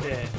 it.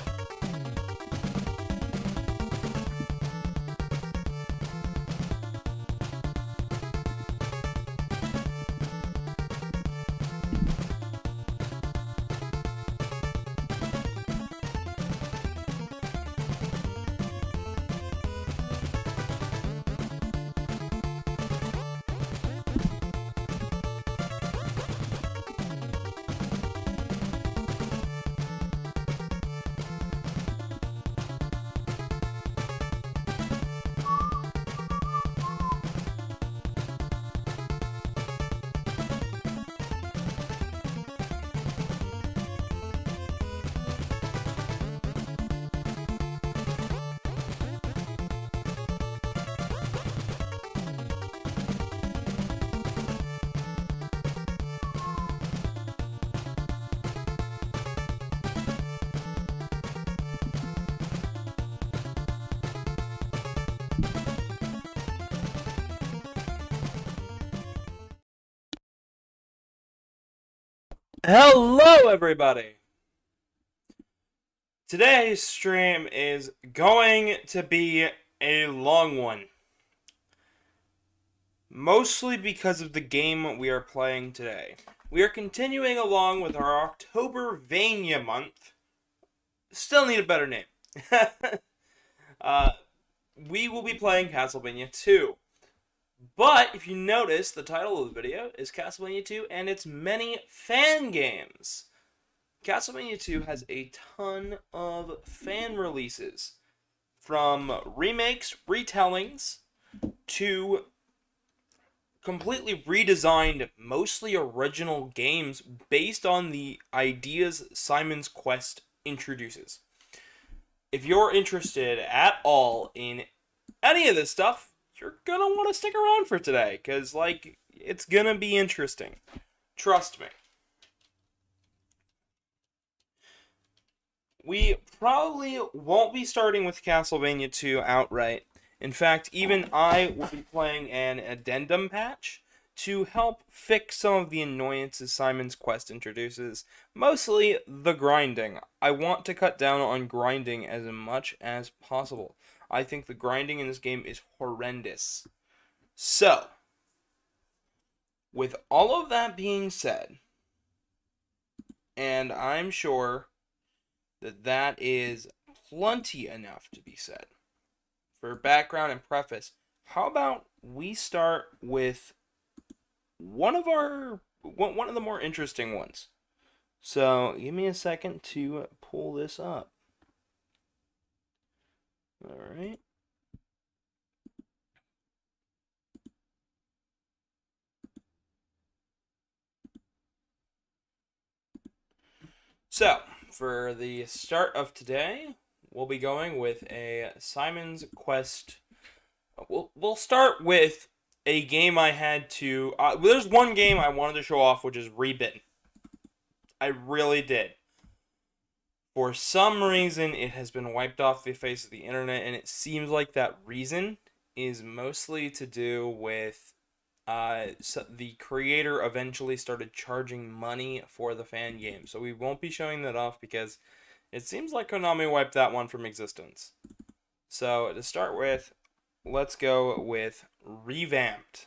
Hello, everybody! Today's stream is going to be a long one. Mostly because of the game we are playing today. We are continuing along with our OctoberVania Month. Still need a better name. We will be playing Castlevania 2. But, if you notice, the title of the video is Castlevania 2 and its many fan games. Castlevania 2 has a ton of fan releases. From remakes, retellings, to completely redesigned, mostly original games based on the ideas Simon's Quest introduces. If you're interested at all in any of this stuff, you're gonna want to stick around for today, because, it's gonna be interesting. Trust me. We probably won't be starting with Castlevania 2 outright. In fact, even I will be playing an addendum patch to help fix some of the annoyances Simon's Quest introduces. Mostly the grinding. I want to cut down on grinding as much as possible. I think the grinding in this game is horrendous. So, with all of that being said, and I'm sure that is plenty enough to be said. For background and preface, how about we start with one of the more interesting ones. So, give me a second to pull this up. Alright. So, for the start of today, we'll be going with a Simon's Quest. We'll start with a game I had to... there's one game I wanted to show off, which is Rebitten. I really did. For some reason, it has been wiped off the face of the internet, and it seems like that reason is mostly to do with so the creator eventually started charging money for the fan game. So we won't be showing that off because it seems like Konami wiped that one from existence. So to start with, let's go with Revamped.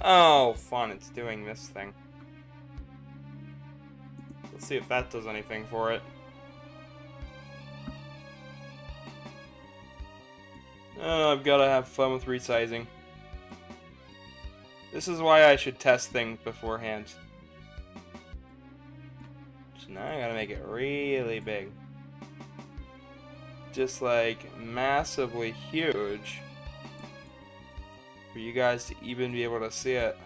Oh, fun, it's doing this thing. Let's see if that does anything for it. Oh, I've got to have fun with resizing. This is why I should test things beforehand. So now I gotta make it really big. Just like massively huge. For you guys to even be able to see it.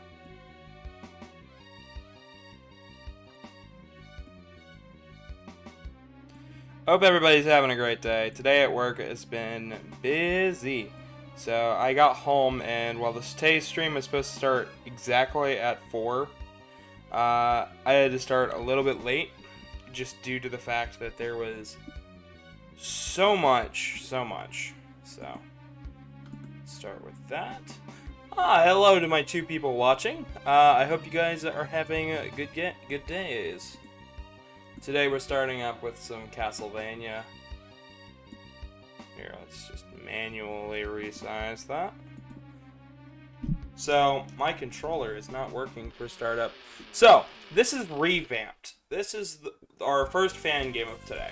Hope everybody's having a great day. Today at work has been busy. So I got home, and while today's stream was supposed to start exactly at 4, I had to start a little bit late, just due to the fact that there was so much. So, let's start with that. Hello to my 2 people watching. I hope you guys are having good days. Today we're starting up with some Castlevania. Here, let's just manually resize that. So, my controller is not working for startup. So, this is revamped. This is our first fan game of today.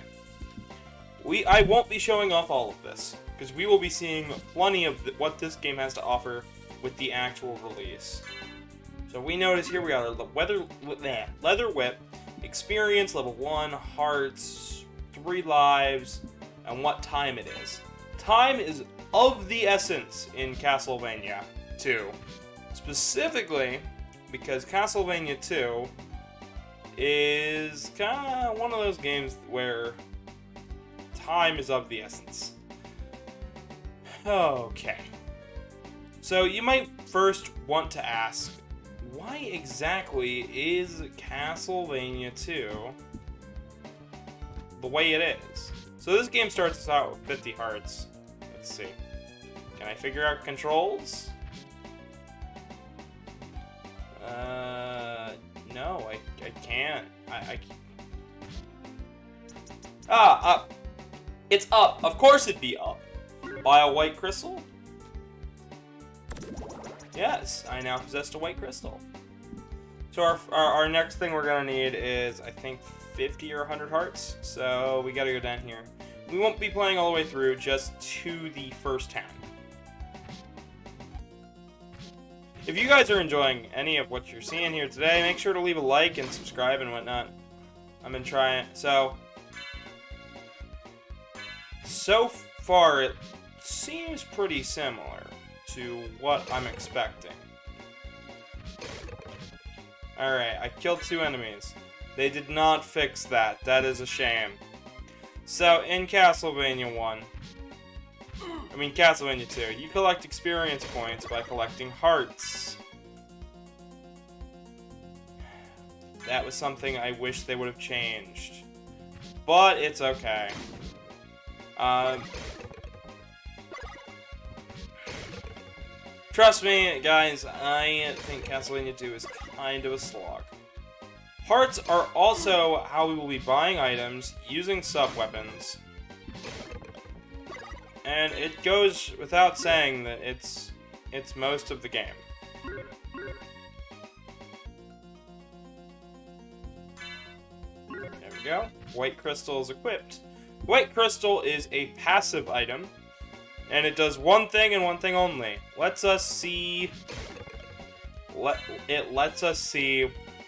I won't be showing off all of this, because we will be seeing plenty of what this game has to offer with the actual release. So we notice here we got our leather whip, experience level 1, hearts, 3 lives, and what time it is. Time is of the essence in Castlevania 2. Specifically, because Castlevania 2 is kind of one of those games where time is of the essence. Okay. So you might first want to ask, why exactly is Castlevania 2 the way it is? So this game starts us out with 50 hearts. Let's see. Can I figure out controls? No, I can't. Up. It's up. Of course it'd be up. Buy a white crystal? Yes, I now possess a white crystal. So our next thing we're gonna need is, I think, 50 or 100 hearts. So we gotta go down here. We won't be playing all the way through, just to the first town. If you guys are enjoying any of what you're seeing here today, make sure to leave a like and subscribe and whatnot. I've been trying. So far it seems pretty similar to what I'm expecting. Alright, I killed 2 enemies. They did not fix that. That is a shame. So, in Castlevania 2, you collect experience points by collecting hearts. That was something I wish they would have changed. But it's okay. Trust me, guys, I think Castlevania 2 is kind of a slog. Hearts are also how we will be buying items, using sub-weapons. And it goes without saying that it's most of the game. There we go. White crystal is equipped. White crystal is a passive item, and it does one thing and one thing only. It lets us see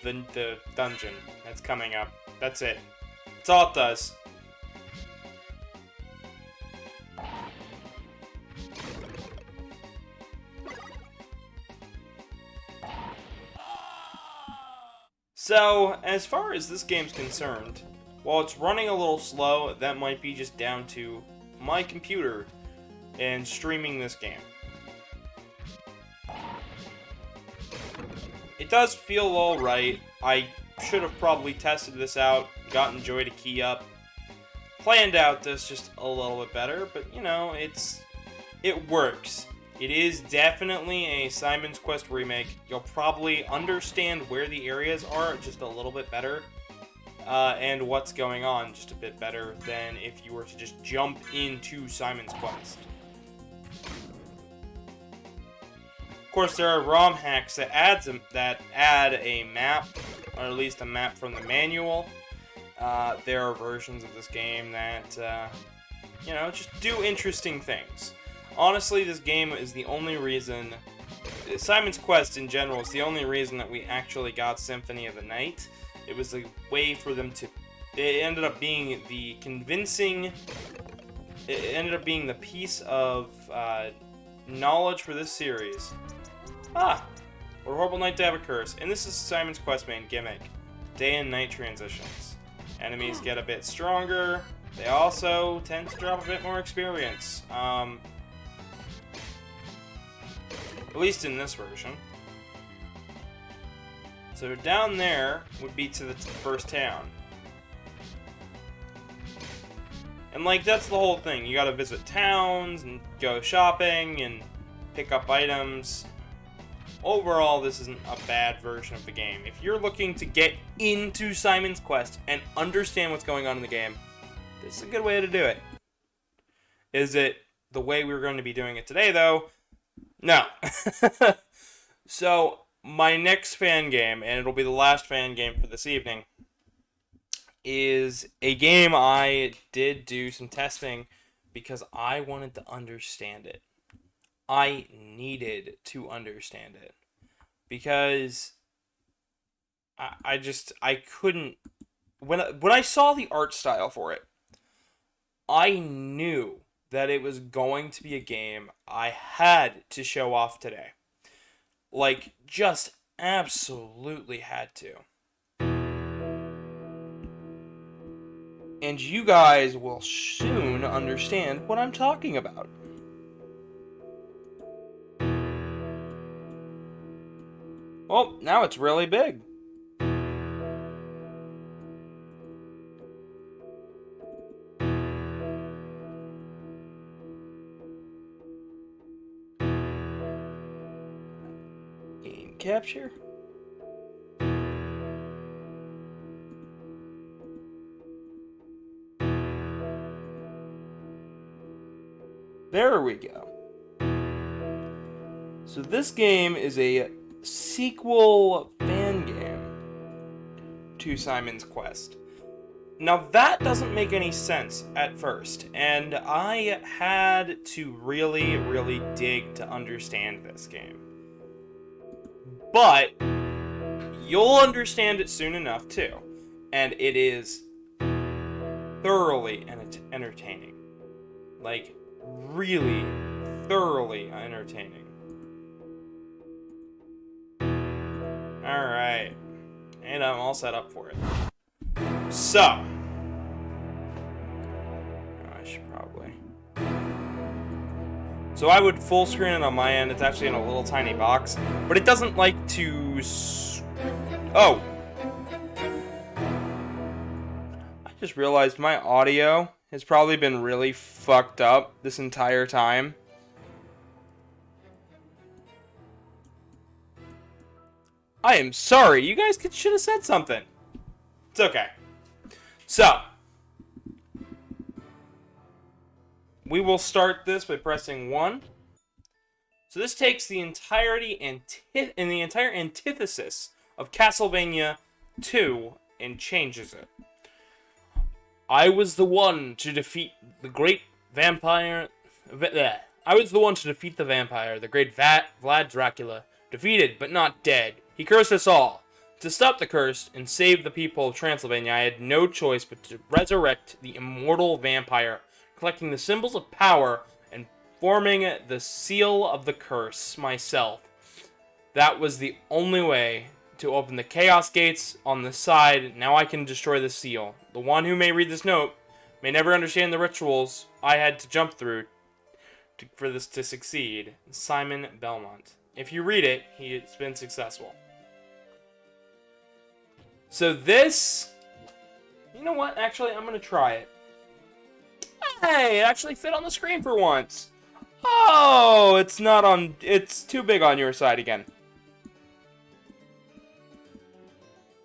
the dungeon that's coming up. That's it. That's all it does. So, as far as this game's concerned, while it's running a little slow, that might be just down to my computer and streaming this game. It does feel alright. I should have probably tested this out, gotten Joy to key up, planned out this just a little bit better, but you know, it works. It is definitely a Simon's Quest remake. You'll probably understand where the areas are just a little bit better, and what's going on just a bit better than if you were to just jump into Simon's Quest. Of course, there are ROM hacks that add a map, or at least a map from the manual. There are versions of this game that, you know, just do interesting things. Honestly, this game is the only reason... Simon's Quest, in general, is the only reason that we actually got Symphony of the Night. It was a way for them to... It ended up being the convincing... It ended up being the piece of knowledge for this series. What a horrible night to have a curse. And this is Simon's Quest main gimmick. Day and night transitions. Enemies get a bit stronger. They also tend to drop a bit more experience. At least in this version. So down there would be to the first town. And like, that's the whole thing. You gotta visit towns and go shopping and pick up items. Overall, this isn't a bad version of the game. If you're looking to get into Simon's Quest and understand what's going on in the game, this is a good way to do it. Is it the way we're going to be doing it today, though? No. So, my next fan game, and it'll be the last fan game for this evening, is a game I did do some testing because I wanted to understand it. I needed to understand it. Because I couldn't... When I saw the art style for it, I knew that it was going to be a game I had to show off today. Like, just absolutely had to. And you guys will soon understand what I'm talking about. Well, now it's really big. Game capture. There we go. So this game is a sequel fan game to Simon's Quest. Now that doesn't make any sense at first, and I had to really, really dig to understand this game. But you'll understand it soon enough too, and it is thoroughly entertaining. Like, really thoroughly entertaining. Alright. And I'm all set up for it. So. I should probably. So I would full screen it on my end. It's actually in a little tiny box. But it doesn't like to... Oh. I just realized my audio has probably been really fucked up this entire time. I am sorry. You guys should have said something. It's okay. So, we will start this by pressing 1. So this takes the entirety and the entire antithesis of Castlevania 2 and changes it. I was the one to defeat the great vampire. I was the one to defeat the vampire, the great Vlad Dracula. Defeated, but not dead. He cursed us all. To stop the curse and save the people of Transylvania, I had no choice but to resurrect the immortal vampire, collecting the symbols of power and forming the seal of the curse myself. That was the only way to open the chaos gates on the side. Now I can destroy the seal. The one who may read this note may never understand the rituals I had to jump through for this to succeed. Simon Belmont. If you read it, it's been successful. So this... You know what? Actually, I'm going to try it. Hey, it actually fit on the screen for once. Oh, it's not on... It's too big on your side again.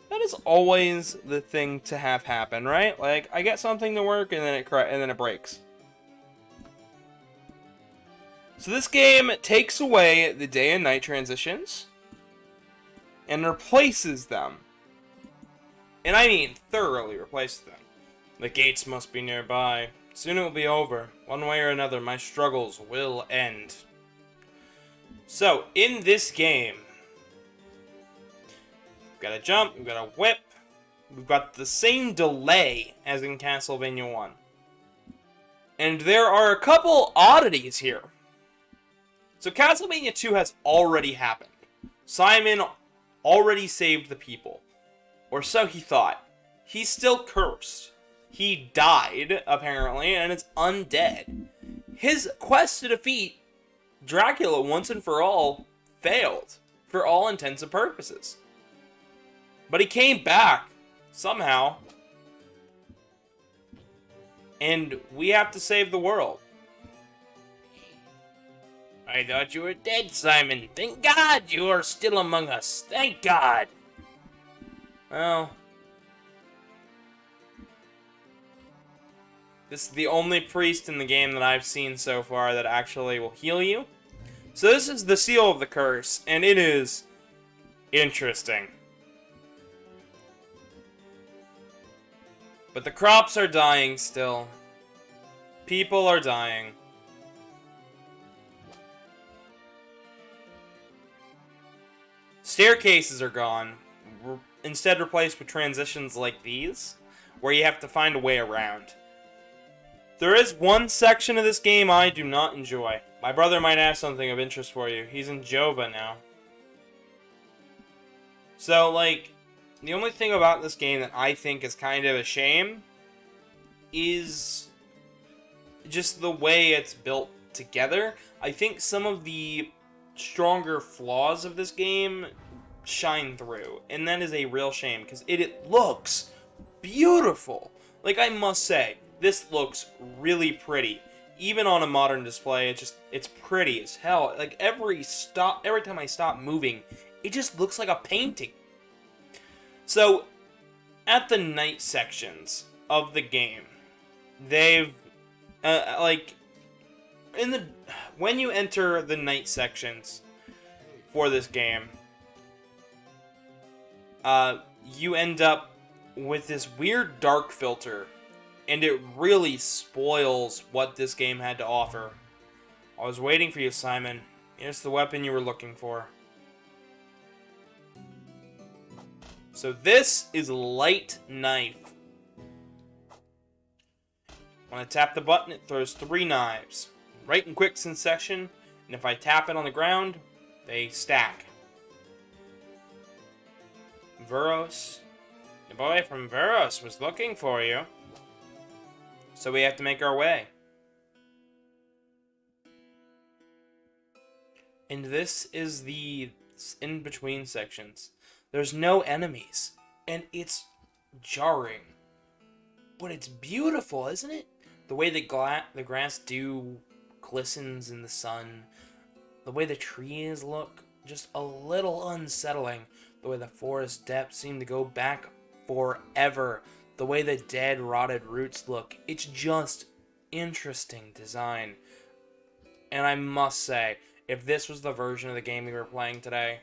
That is always the thing to have happen, right? Like, I get something to work and then it breaks. So this game takes away the day and night transitions and replaces them. And I mean thoroughly replaces them. The gates must be nearby. Soon it will be over. One way or another, my struggles will end. So, in this game, we've got a jump, we've got a whip, we've got the same delay as in Castlevania 1. And there are a couple oddities here. So Castlevania 2 has already happened. Simon already saved the people. Or so he thought. He's still cursed. He died, apparently, and it's undead. His quest to defeat Dracula once and for all failed, for all intents and purposes. But he came back, somehow. And we have to save the world. I thought you were dead, Simon. Thank God you are still among us. Thank God. Well, this is the only priest in the game that I've seen so far that actually will heal you. So this is the seal of the curse, and it is interesting. But the crops are dying still. People are dying. Staircases are gone, instead replaced with transitions like these, where you have to find a way around. There is one section of this game I do not enjoy. My brother might have something of interest for you. He's in Jova now. So, like, the only thing about this game that I think is kind of a shame is just the way it's built together. I think some of the stronger flaws of this game shine through, and that is a real shame, because it looks beautiful. Like, I must say, this looks really pretty. Even on a modern display, it's pretty as hell. Like, every time I stop moving, it just looks like a painting. So, at the night sections of the game, they've, when you enter the night sections for this game, you end up with this weird dark filter, and it really spoils what this game had to offer. I was waiting for you, Simon. Here's the weapon you were looking for. So this is Light Knife. When I tap the button, it throws 3 knives. Right in quick succession, and if I tap it on the ground, they stack. Veros. The boy from Veros was looking for you. So we have to make our way. And this is the in-between sections. There's no enemies, and it's jarring. But it's beautiful, isn't it? The way the grass dew glistens in the sun. The way the trees look, just a little unsettling. The way the forest depths seem to go back forever. The way the dead, rotted roots look. It's just interesting design. And I must say, if this was the version of the game we were playing today,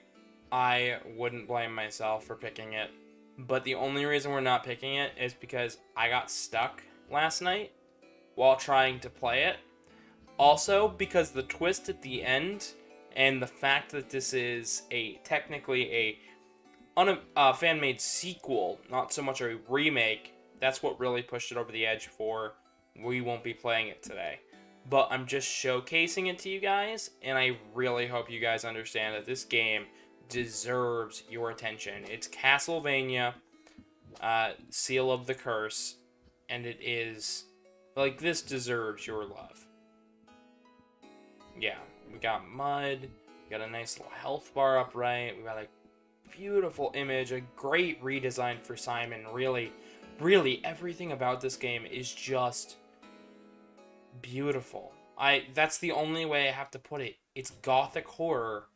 I wouldn't blame myself for picking it. But the only reason we're not picking it is because I got stuck last night while trying to play it. Also, because the twist at the end and the fact that this is technically a fan-made sequel, not so much a remake, that's what really pushed it over the edge for we won't be playing it today. But I'm just showcasing it to you guys, and I really hope you guys understand that this game deserves your attention. It's Castlevania, Seal of the Curse, and it is, like, this deserves your love. Yeah, we got mud, we got a nice little health bar upright, we got a beautiful image, a great redesign for Simon. Really, everything about this game is just beautiful. That's the only way I have to put it. It's gothic horror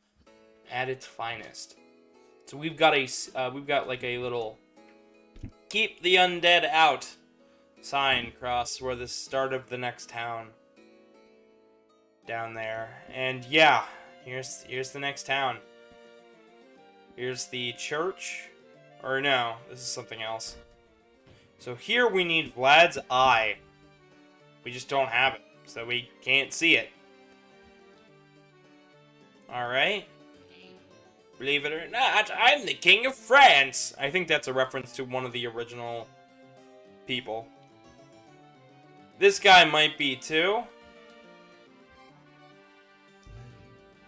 at its finest. So we've got like a little "Keep the undead out" sign across where the start of the next town down there. And yeah, here's the next town. Here's the church. Or no, this is something else. So here we need Vlad's eye. We just don't have it, so we can't see it. Alright. Believe it or not, I'm the King of France! I think that's a reference to one of the original people. This guy might be too.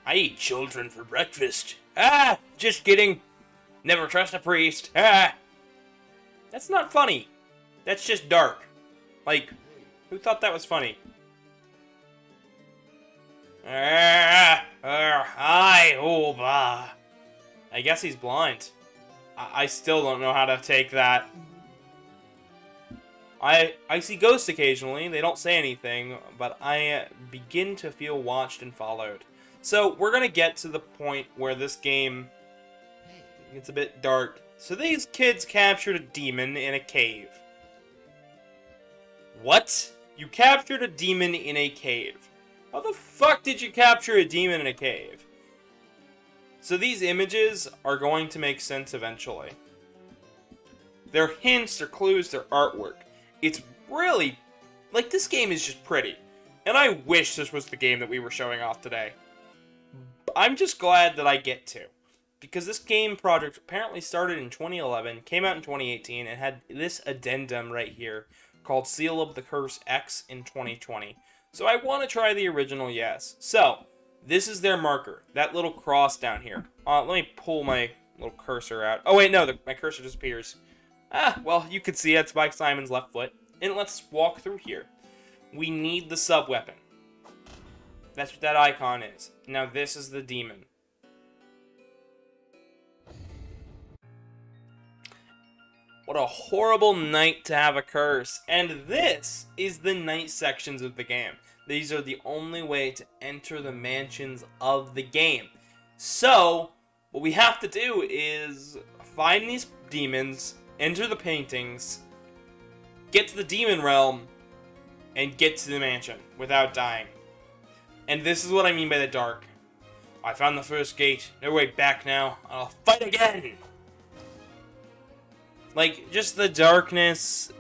I eat children for breakfast. Ah! Just kidding. Never trust a priest. Ah! That's not funny. That's just dark. Like, who thought that was funny? Hi, Oba. I guess he's blind. I still don't know how to take that. I see ghosts occasionally. They don't say anything, but I begin to feel watched and followed. So we're gonna get to the point where this game gets a bit dark. So these kids captured a demon in a cave. What? You captured a demon in a cave. How the fuck did you capture a demon in a cave? So these images are going to make sense eventually. They're hints, they're clues, they're artwork. It's really... like, this game is just pretty. And I wish this was the game that we were showing off today. I'm just glad that I get to. Because this game project apparently started in 2011, came out in 2018, and had this addendum right here called Seal of the Curse X in 2020. So I want to try the original, yes. So, this is their marker. That little cross down here. Let me pull my little cursor out. Oh wait, no, my cursor disappears. Well, you can see it's by Simon's left foot. And let's walk through here. We need the sub-weapon. That's what that icon is. Now this is the demon. What a horrible night to have a curse. And this is the night sections of the game. These are the only way to enter the mansions of the game. So, what we have to do is find these demons, enter the paintings, get to the demon realm, and get to the mansion without dying. And this is what I mean by the dark. I found the first gate. No way back now. I'll fight again! Like, just the darkness,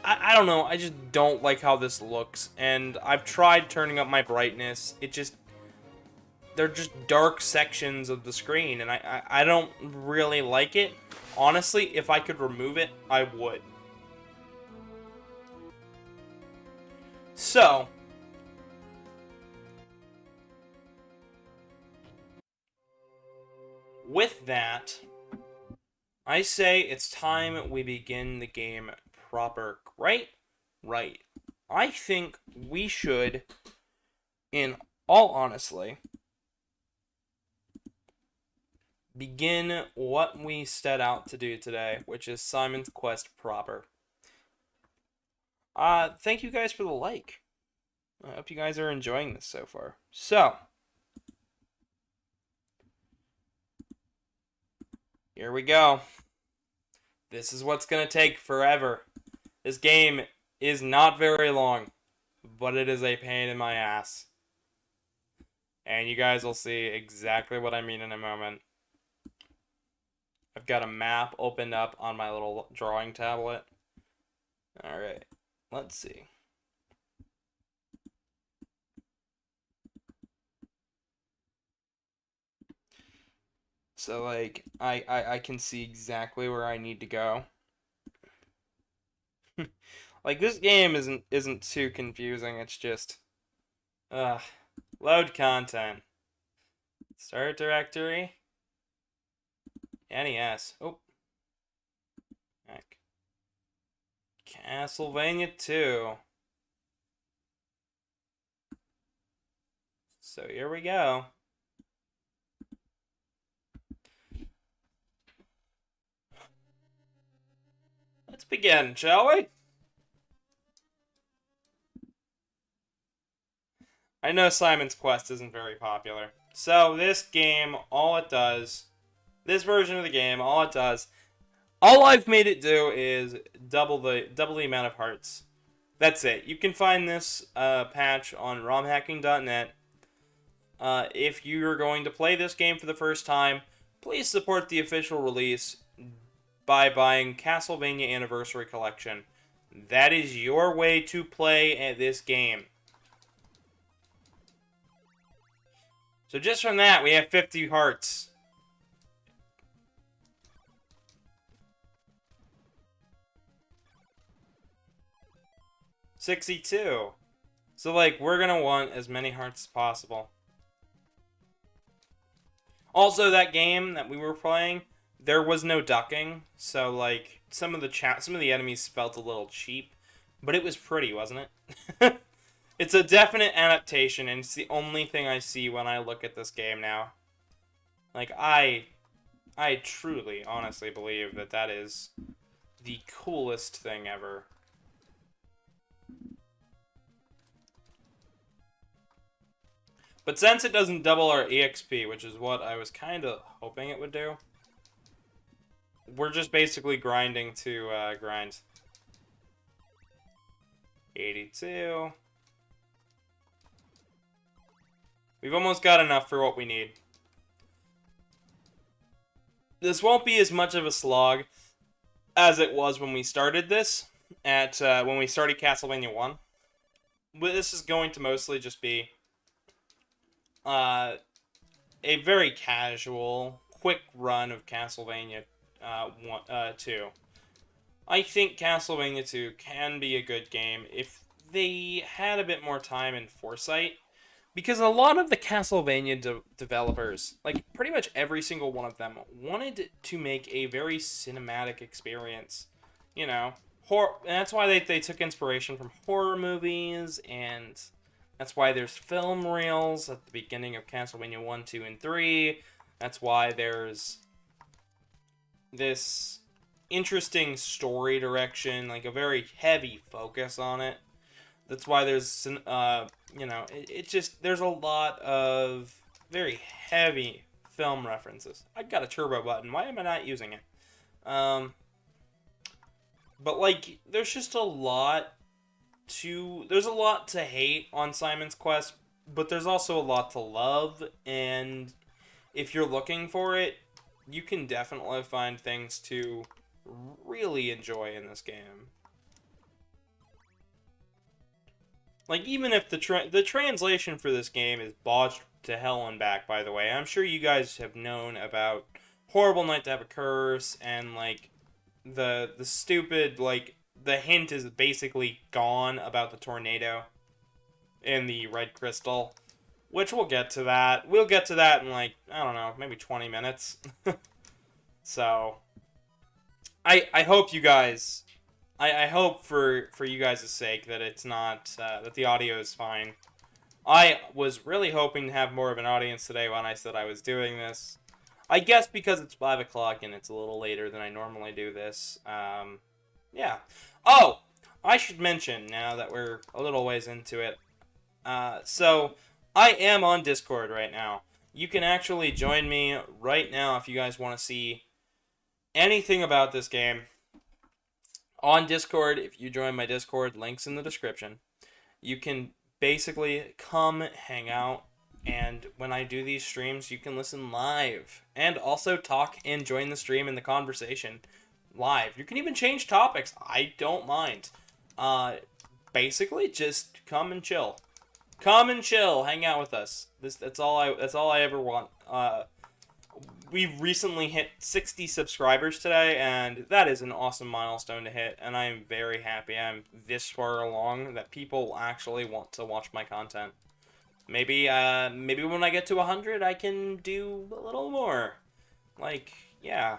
I don't know, I just don't like how this looks. And I've tried turning up my brightness. They're just dark sections of the screen, and I don't really like it. Honestly, if I could remove it, I would. So, with that, I say it's time we begin the game proper. Right? Right. I think we should, in all honesty, begin what we set out to do today, which is Simon's Quest proper. Thank you guys for the like. I hope you guys are enjoying this so far. So, here we go. This is what's gonna take forever. This game is not very long, but it is a pain in my ass. And you guys will see exactly what I mean in a moment. I've got a map opened up on my little drawing tablet. Alright, let's see. So, like, I can see exactly where I need to go. Like, this game isn't too confusing, it's just... load content. Start directory. NES. Oh. Heck. Castlevania 2. So, here we go. Let's begin, shall we? I know Simon's Quest isn't very popular. So this game, this version of the game, all I've made it do is double the amount of hearts. That's it. You can find this patch on romhacking.net. If you're going to play this game for the first time, please support the official release by buying Castlevania Anniversary Collection. That is your way to play at this game. So just from that, we have 50 hearts. $62. So, like, we're gonna want as many hearts as possible. Also, that game that we were playing, there was no ducking, so, like, some of the enemies felt a little cheap. But it was pretty, wasn't it? It's a definite adaptation, and it's the only thing I see when I look at this game now. Like, I truly, honestly believe that that is the coolest thing ever. But since it doesn't double our EXP, which is what I was kind of hoping it would do, we're just basically grinding to grind. 82. We've almost got enough for what we need. This won't be as much of a slog as it was when we started this, when we started Castlevania 1. But this is going to mostly just be a very casual, quick run of Castlevania 2. I think Castlevania 2 can be a good game if they had a bit more time and foresight. Because a lot of the Castlevania developers, like pretty much every single one of them, wanted to make a very cinematic experience. You know, horror, and that's why they took inspiration from horror movies, and that's why there's film reels at the beginning of Castlevania 1, 2, and 3. That's why there's this interesting story direction, like a very heavy focus on it. That's why there's, you know, it just, there's a lot of very heavy film references. I got a turbo button. Why am I not using it? But, like, there's just a lot there's a lot to hate on Simon's Quest, but there's also a lot to love, and if you're looking for it, you can definitely find things to really enjoy in this game. Like, even if the translation for this game is botched to hell and back, by the way, I'm sure you guys have known about Horrible Night to Have a Curse, and, like, the stupid, like, the hint is basically gone about the tornado in the red crystal, which we'll get to that. We'll get to that in, like, I don't know, maybe 20 minutes. So, I hope you guys... I hope for you guys' sake that it's not, that the audio is fine. I was really hoping to have more of an audience today when I said I was doing this. I guess because it's 5 o'clock and it's a little later than I normally do this. Yeah. Oh! I should mention, now that we're a little ways into it. So, I am on Discord right now. You can actually join me right now if you guys want to see anything about this game. On Discord, if you join my Discord, links in the description, you can basically come hang out, and when I do these streams, you can listen live, and also talk and join the stream in the conversation live. You can even change topics. I don't mind. Basically, just come and chill. Come and chill. Hang out with us. That's all I ever want. We recently hit 60 subscribers today, and that is an awesome milestone to hit, and I am very happy I'm this far along that people actually want to watch my content. Maybe when I get to 100, I can do a little more. Like, yeah.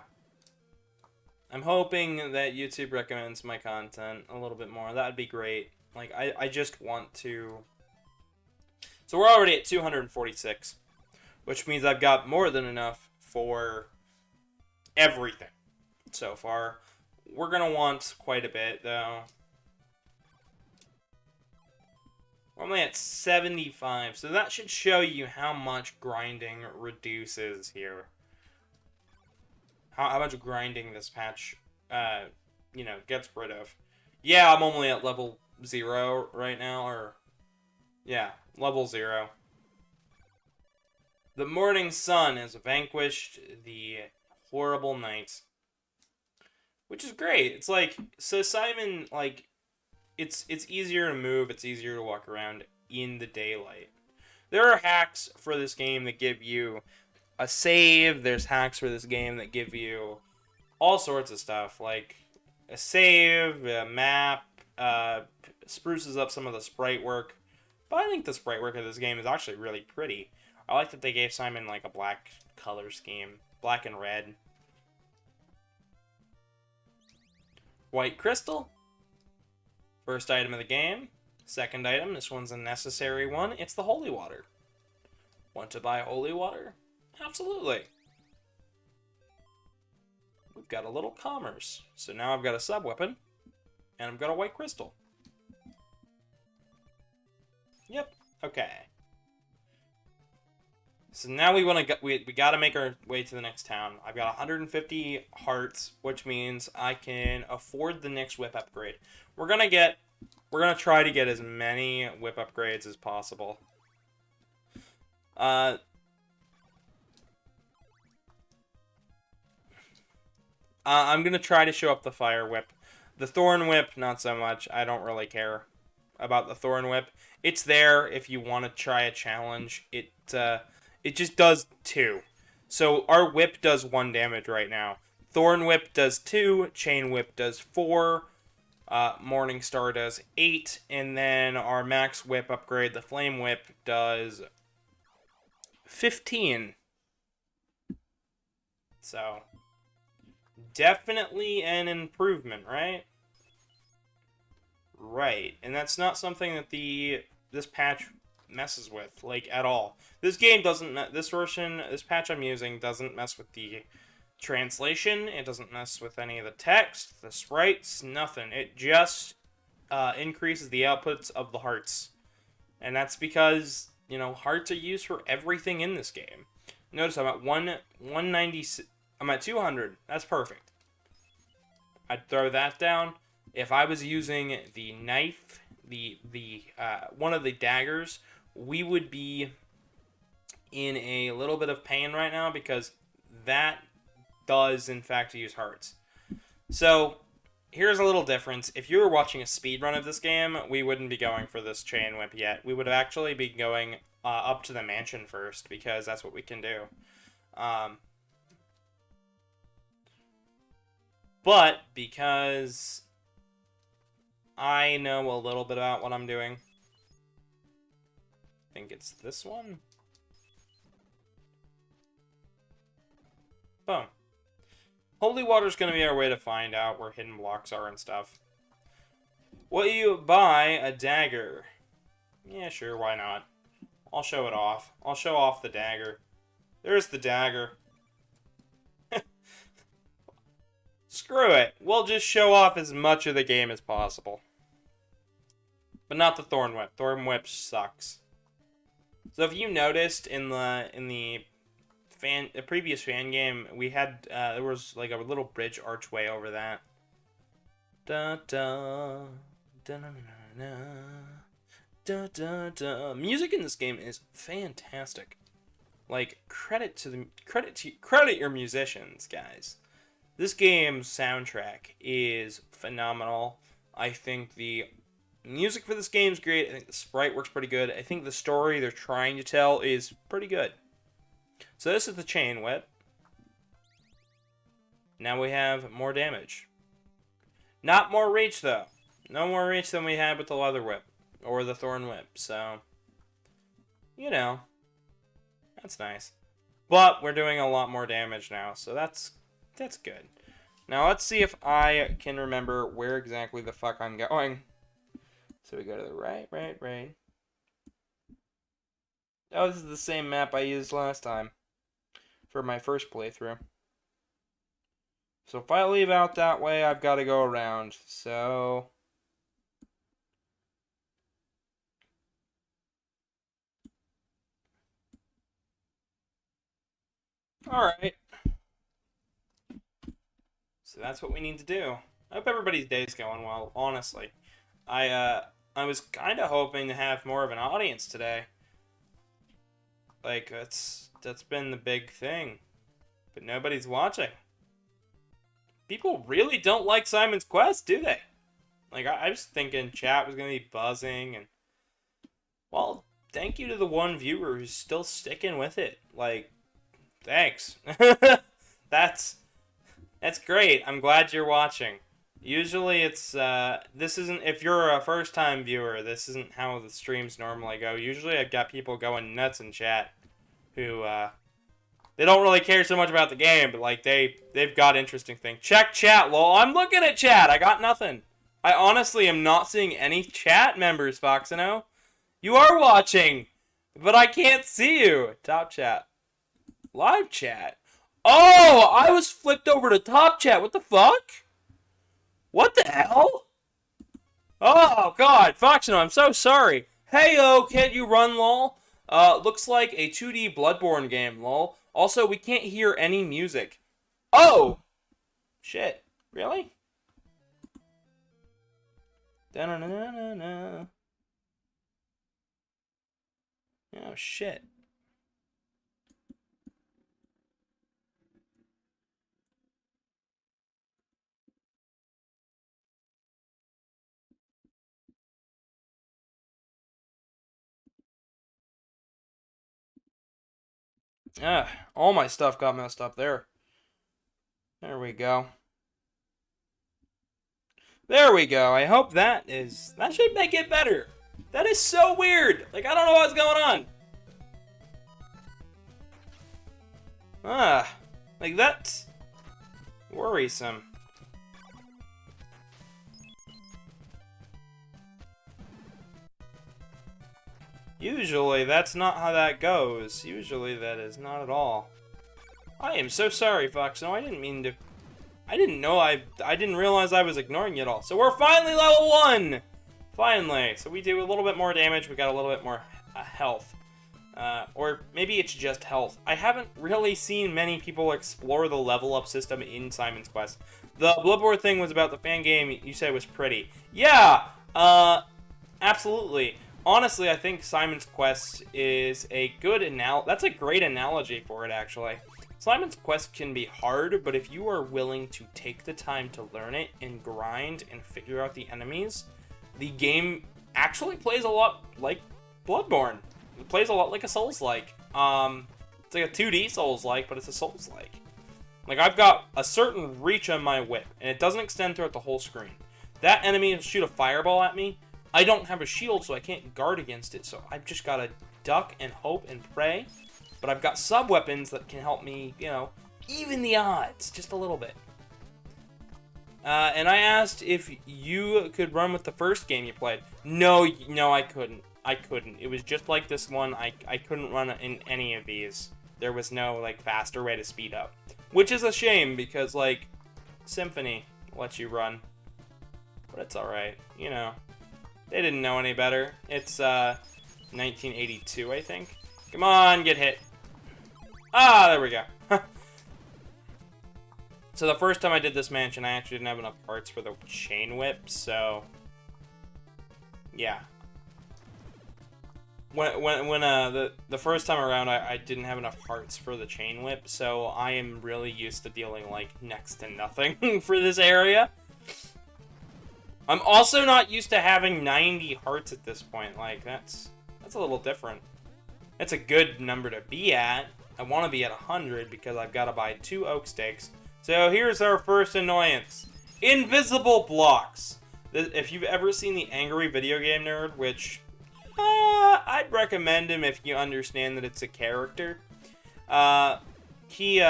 I'm hoping that YouTube recommends my content a little bit more. That would be great. Like, I just want to... So we're already at 246, which means I've got more than enough for everything so far. We're gonna want quite a bit, though. We're only at 75, so that should show you how much grinding reduces here. How much grinding this patch, you know, gets rid of. Yeah, I'm only at level 0 right now, or... Yeah, level 0. The morning sun has vanquished the horrible night. Which is great. It's like, so Simon, like, it's easier to move, it's easier to walk around in the daylight. There are hacks for this game that give you a save, there's hacks for this game that give you all sorts of stuff, like a save, a map, spruces up some of the sprite work. But I think the sprite work of this game is actually really pretty. I like that they gave Simon, like, a black color scheme. Black and red. White crystal? First item of the game. Second item, this one's a necessary one. It's the holy water. Want to buy holy water? Absolutely. We've got a little commerce. So now I've got a sub-weapon, and I've got a white crystal. Yep, okay. So now we want to we got to make our way to the next town. I've got 150 hearts, which means I can afford the next whip upgrade. We're gonna try to get as many whip upgrades as possible. I'm gonna try to show up the fire whip. The thorn whip, not so much. I don't really care about the thorn whip. It's there if you want to try a challenge. It just does 2. So our whip does 1 damage right now. Thorn whip does 2. Chain whip does 4. Morning Star does 8. And then our max whip upgrade, the flame whip, does 15. So definitely an improvement, right? Right. And that's not something that this patch messes with, like, at all. This game doesn't, this patch I'm using doesn't mess with the translation. It doesn't mess with any of the text, the sprites, nothing. It just increases the outputs of the hearts. And that's because, you know, hearts are used for everything in this game. Notice I'm at 190, I'm at 200. That's perfect. I'd throw that down. If I was using the knife, one of the daggers, we would be in a little bit of pain right now because that does, in fact, use hearts. So, here's a little difference. If you were watching a speedrun of this game, we wouldn't be going for this chain whip yet. We would actually be going up to the mansion first, because that's what we can do. But, because I know a little bit about what I'm doing, I think it's this one. Boom. Holy water's going to be our way to find out where hidden blocks are and stuff. Will you buy a dagger? Yeah, sure, why not? I'll show it off. I'll show off the dagger. There's the dagger. Screw it. We'll just show off as much of the game as possible. But not the thorn whip. Thorn whip sucks. So if you noticed in the previous fan game, we had there was like a little bridge archway over that. Da da da na na na da da da. Music in this game is fantastic. Like credit your musicians, guys. This game's soundtrack is phenomenal. I think the music for this game is great. I think the sprite works pretty good. I think the story they're trying to tell is pretty good. So this is the chain whip. Now we have more damage. Not more reach, though. No more reach than we had with the leather whip. Or the thorn whip. So, you know, that's nice. But we're doing a lot more damage now. So that's good. Now let's see if I can remember where exactly the fuck I'm going. So we go to the right. Oh, this is the same map I used last time for my first playthrough. So if I leave out that way, I've got to go around. So alright. So that's what we need to do. I hope everybody's day's going well, honestly. I was kind of hoping to have more of an audience today. Like, that's been the big thing. But nobody's watching. People really don't like Simon's Quest, do they? Like, I was thinking chat was going to be buzzing, and well, thank you to the one viewer who's still sticking with it. Like, thanks. That's great. I'm glad you're watching. Usually it's, this isn't, if you're a first-time viewer, this isn't how the streams normally go. Usually I've got people going nuts in chat who, they don't really care so much about the game, but, like, they've got interesting things. Check chat, lol. I'm looking at chat. I got nothing. I honestly am not seeing any chat members, Foxino. You are watching, but I can't see you. Top chat. Live chat. Oh, I was flipped over to top chat. What the fuck? What the hell? Oh, God. Foxino, I'm so sorry. Hey-o, can't you run, lol? Looks like a 2D Bloodborne game, lol. Also, we can't hear any music. Oh! Shit. Really? Da-na-na-na-na. Oh, shit. All my stuff got messed up there. There we go. There we go. I hope that should make it better. That is so weird. Like, I don't know what's going on. Like, that's worrisome. Usually, that's not how that goes. Usually, that is not at all. I am so sorry, Fox. No, I didn't mean to... I didn't know I didn't realize I was ignoring you at all. So we're finally level 1! Finally. So we do a little bit more damage. We got a little bit more health. Or maybe it's just health. I haven't really seen many people explore the level up system in Simon's Quest. The Bloodborne thing was about the fan game you said was pretty. Yeah! Absolutely. Honestly, I think Simon's Quest is a good that's a great analogy for it, actually. Simon's Quest can be hard, but if you are willing to take the time to learn it and grind and figure out the enemies, the game actually plays a lot like Bloodborne. It plays a lot like a Souls-like. It's like a 2D Souls-like, but it's a Souls-like. Like, I've got a certain reach on my whip, and it doesn't extend throughout the whole screen. That enemy will shoot a fireball at me. I don't have a shield, so I can't guard against it, so I've just got to duck and hope and pray. But I've got sub-weapons that can help me, you know, even the odds just a little bit. And I asked if you could run with the first game you played. No, I couldn't. I couldn't. It was just like this one. I couldn't run in any of these. There was no, like, faster way to speed up. Which is a shame, because, like, Symphony lets you run. But it's alright, you know. They didn't know any better. It's, 1982, I think. Come on, get hit. Ah, there we go. So the first time I did this mansion, I actually didn't have enough parts for the chain whip, so... Yeah. The first time around, I didn't have enough parts for the chain whip, so I am really used to dealing, like, next to nothing for this area. I'm also not used to having 90 hearts at this point. Like, that's a little different. It's a good number to be at. I want to be at 100 because I've got to buy 2 oak stakes. So here's our first annoyance. Invisible blocks. If you've ever seen the Angry Video Game Nerd, which I'd recommend him if you understand that it's a character. He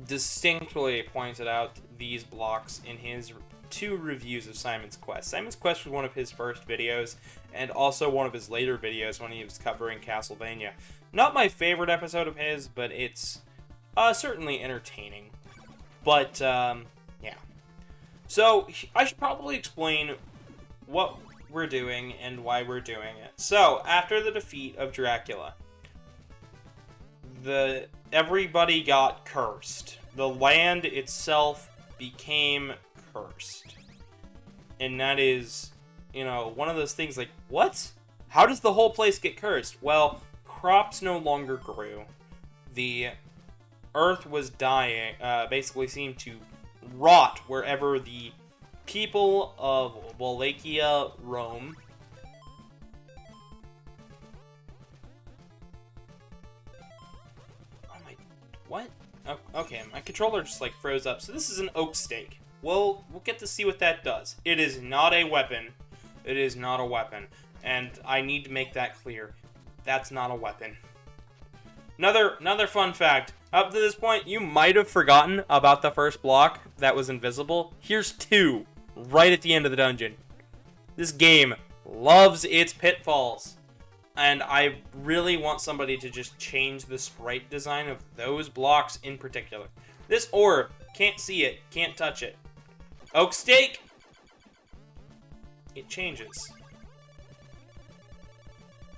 distinctly pointed out these blocks in his 2 reviews of Simon's Quest. Simon's Quest was one of his first videos, and also one of his later videos when he was covering Castlevania. Not my favorite episode of his, but it's certainly entertaining. But, yeah. So, I should probably explain what we're doing and why we're doing it. So, after the defeat of Dracula, everybody got cursed. The land itself became cursed. And that is, you know, one of those things like, what? How does the whole place get cursed? Well, crops no longer grew. The earth was dying, basically seemed to rot wherever the people of Wallachia roam. What? Oh, okay, my controller just like froze up. So this is an oak stake. We'll get to see what that does. It is not a weapon. It is not a weapon. And I need to make that clear. That's not a weapon. Another fun fact. Up to this point, you might have forgotten about the first block that was invisible. Here's 2. right at the end of the dungeon. This game loves its pitfalls. And I really want somebody to just change the sprite design of those blocks in particular. This orb, can't see it, can't touch it. Oak Steak! It changes.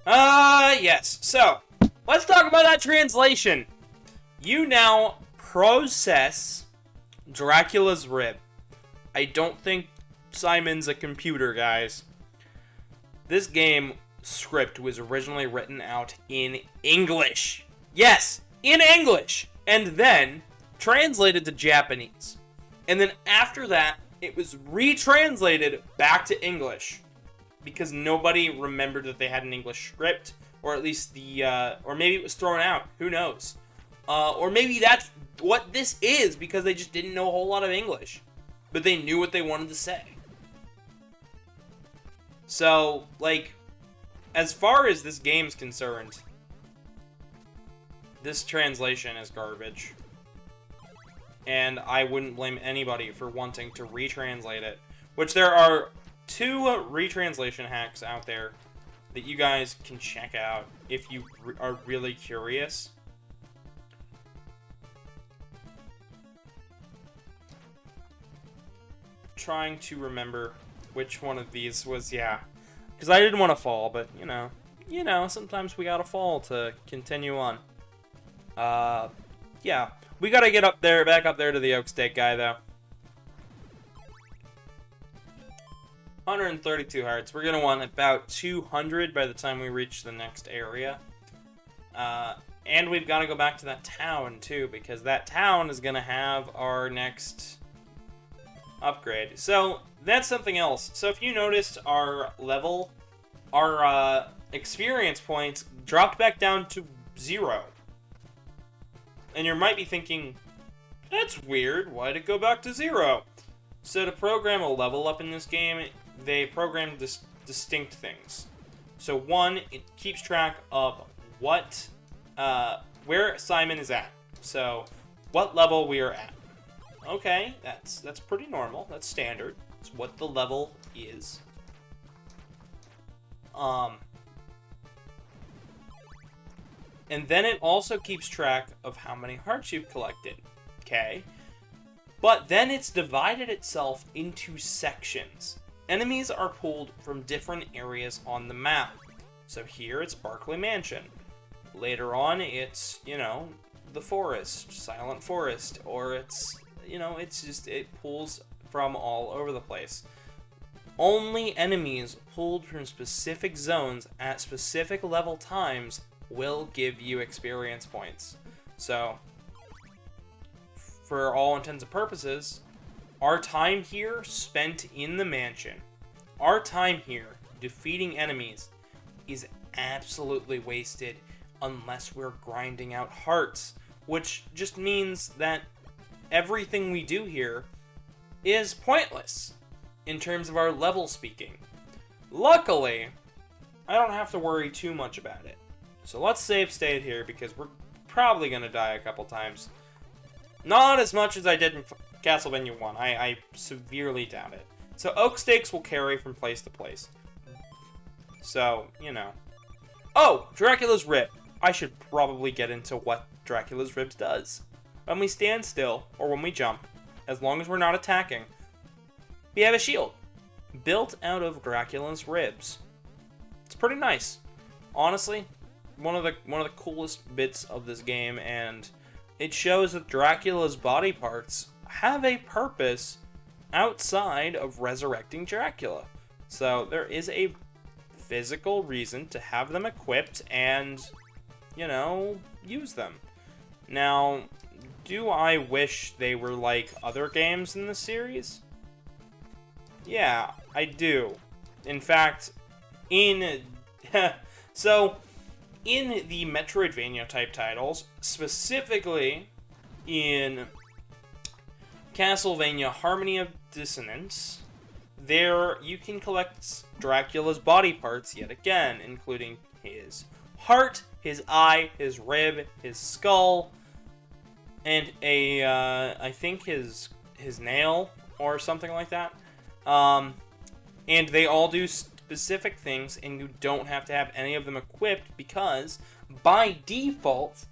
Yes. So, let's talk about that translation. You now process Dracula's rib. I don't think Simon's a computer, guys. This game script was originally written out in English. Yes, in English. And then translated to Japanese. And then after that, it was retranslated back to English. Because nobody remembered that they had an English script. Or at least or maybe it was thrown out. Who knows? Or maybe that's what this is, because they just didn't know a whole lot of English. But they knew what they wanted to say. So, like, as far as this game's concerned, this translation is garbage. And I wouldn't blame anybody for wanting to retranslate it. Which there are 2 retranslation hacks out there that you guys can check out if you are really curious. Trying to remember which one of these was, yeah. Because I didn't want to fall, but, you know, sometimes we gotta fall to continue on. Yeah. We gotta get up there, back up there to the Oak Steak guy, though. 132 hearts. We're gonna want about 200 by the time we reach the next area. And we've gotta go back to that town, too, because that town is gonna have our next upgrade. So, that's something else. So, if you noticed, our level, our experience points dropped back down to 0. And you might be thinking, that's weird, why'd it go back to 0? So, to program a level up in this game, they program distinct things. So, 1, it keeps track of what, where Simon is at. So, what level we are at. Okay, that's pretty normal. That's standard. It's what the level is. And then it also keeps track of how many hearts you've collected. Okay? But then it's divided itself into sections. Enemies are pulled from different areas on the map. So here it's Barclay Mansion. Later on it's, you know, the forest, Silent Forest, or it's, you know, it's just, it pulls from all over the place. Only enemies pulled from specific zones at specific level times will give you experience points. So, for all intents and purposes, our time here spent in the mansion, our time here defeating enemies is absolutely wasted unless we're grinding out hearts, which just means that everything we do here is pointless in terms of our level speaking. Luckily, I don't have to worry too much about it. So let's save state here because we're probably going to die a couple times. Not as much as I did in Castlevania 1. I severely doubt it. So Oak Steaks will carry from place to place. So, you know. Oh! Dracula's Rib. I should probably get into what Dracula's Ribs does. When we stand still, or when we jump, as long as we're not attacking, we have a shield. Built out of Dracula's ribs. It's pretty nice. Honestly, one of the coolest bits of this game, and it shows that Dracula's body parts have a purpose outside of resurrecting Dracula. So there is a physical reason to have them equipped and, you know, use them. Now, do I wish they were like other games in the series? Yeah, I do. In fact, so, in the Metroidvania type titles, specifically in Castlevania Harmony of Dissonance, there you can collect Dracula's body parts yet again, including his heart, his eye, his rib, his skull, and I think his nail or something like that. And they all do specific things, and you don't have to have any of them equipped because, by default,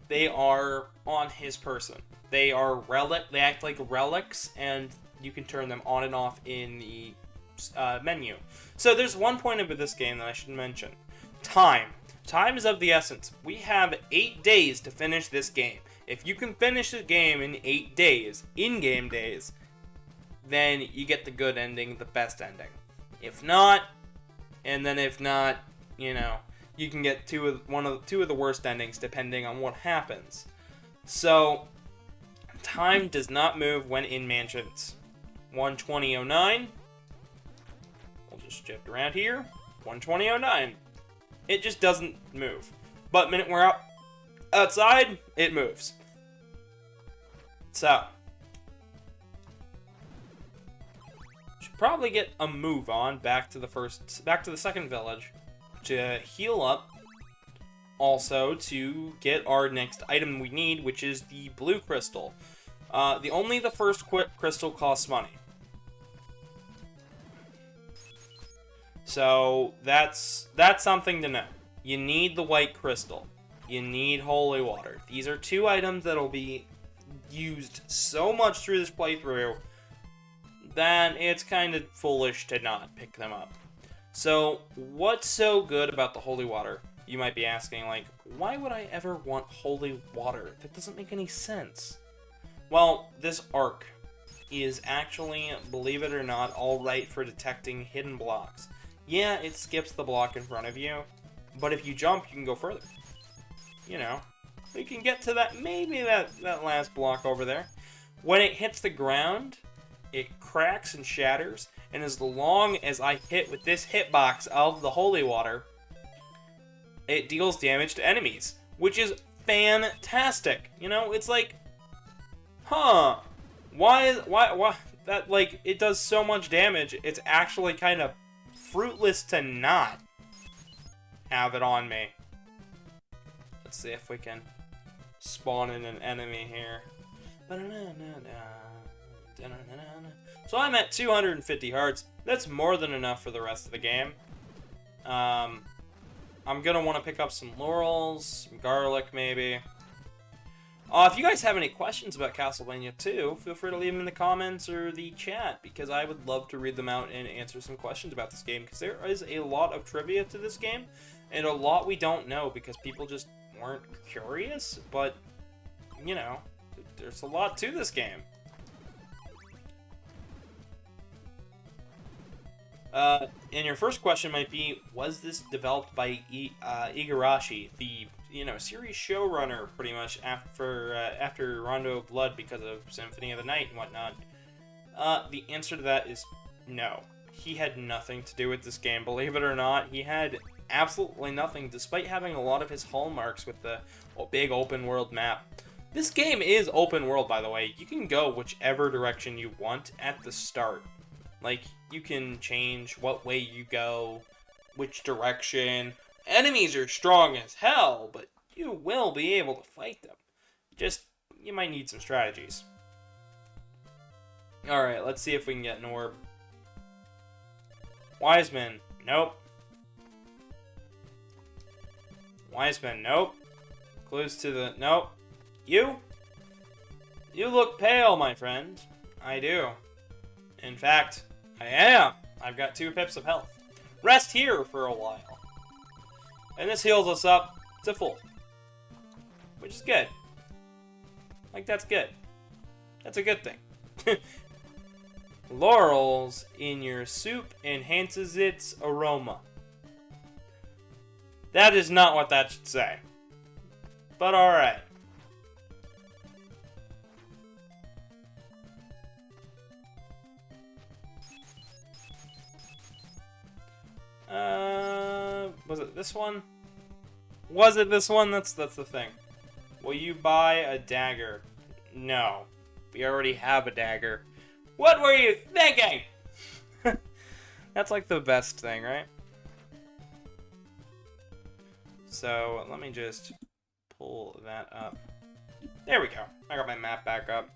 they are on his person. They act like relics, and you can turn them on and off in the menu. So there's one point about this game that I should mention. Time. Time is of the essence. We have 8 days to finish this game. If you can finish the game in 8 days, in-game days, then you get the good ending, the best ending. If not, you know, you can get two of the worst endings depending on what happens. So, time does not move when in mansions. 120.09. We'll just shift around here. 120.09. It just doesn't move. But minute we're outside, it moves. So, should probably get a move on back to the second village to heal up. Also, to get our next item we need, which is the blue crystal. Only the first crystal costs money. So, that's something to know. You need the white crystal. You need holy water. These are 2 items that'll be used so much through this playthrough that it's kind of foolish to not pick them up. So, what's so good about the holy water? You might be asking, like, why would I ever want holy water? That doesn't make any sense. Well, this arc is actually, believe it or not, alright for detecting hidden blocks. Yeah, it skips the block in front of you, but if you jump, you can go further. You know, you can get to maybe that last block over there. When it hits the ground, it cracks and shatters, and as long as I hit with this hitbox of the holy water, it deals damage to enemies, which is fantastic. You know, it's like, why that, like, it does so much damage, it's actually kind of fruitless to not have it on me. Let's see if we can spawn in an enemy here. So I'm at 250 hearts. That's more than enough for the rest of the game. I'm gonna want to pick up some laurels, some garlic maybe. If you guys have any questions about Castlevania 2, feel free to leave them in the comments or the chat, because I would love to read them out and answer some questions about this game, because there is a lot of trivia to this game, and a lot we don't know because people just weren't curious, but, you know, there's a lot to this game. And your first question might be, was this developed by Igarashi, the, you know, series showrunner, pretty much, after Rondo of Blood because of Symphony of the Night and whatnot? The answer to that is no. He had nothing to do with this game. Believe it or not, he had absolutely nothing, despite having a lot of his hallmarks with the big open world map. This game is open world, by the way. You can go whichever direction you want at the start. Like, you can change what way you go, which direction. Enemies are strong as hell, but you will be able to fight them. Just, you might need some strategies. Alright, let's see if we can get an orb. Wiseman, nope. Wiseman, nope. Clues to the, nope. You? You look pale, my friend. I do. In fact, I am. I've got 2 pips of health. Rest here for a while. And this heals us up to full. Which is good. Like, that's good. That's a good thing. Laurels in your soup enhances its aroma. That is not what that should say. But alright. Was it this one? Was it this one? That's the thing. Will you buy a dagger? No. We already have a dagger. What were you thinking? That's like the best thing, right? So, let me just pull that up. There we go. I got my map back up.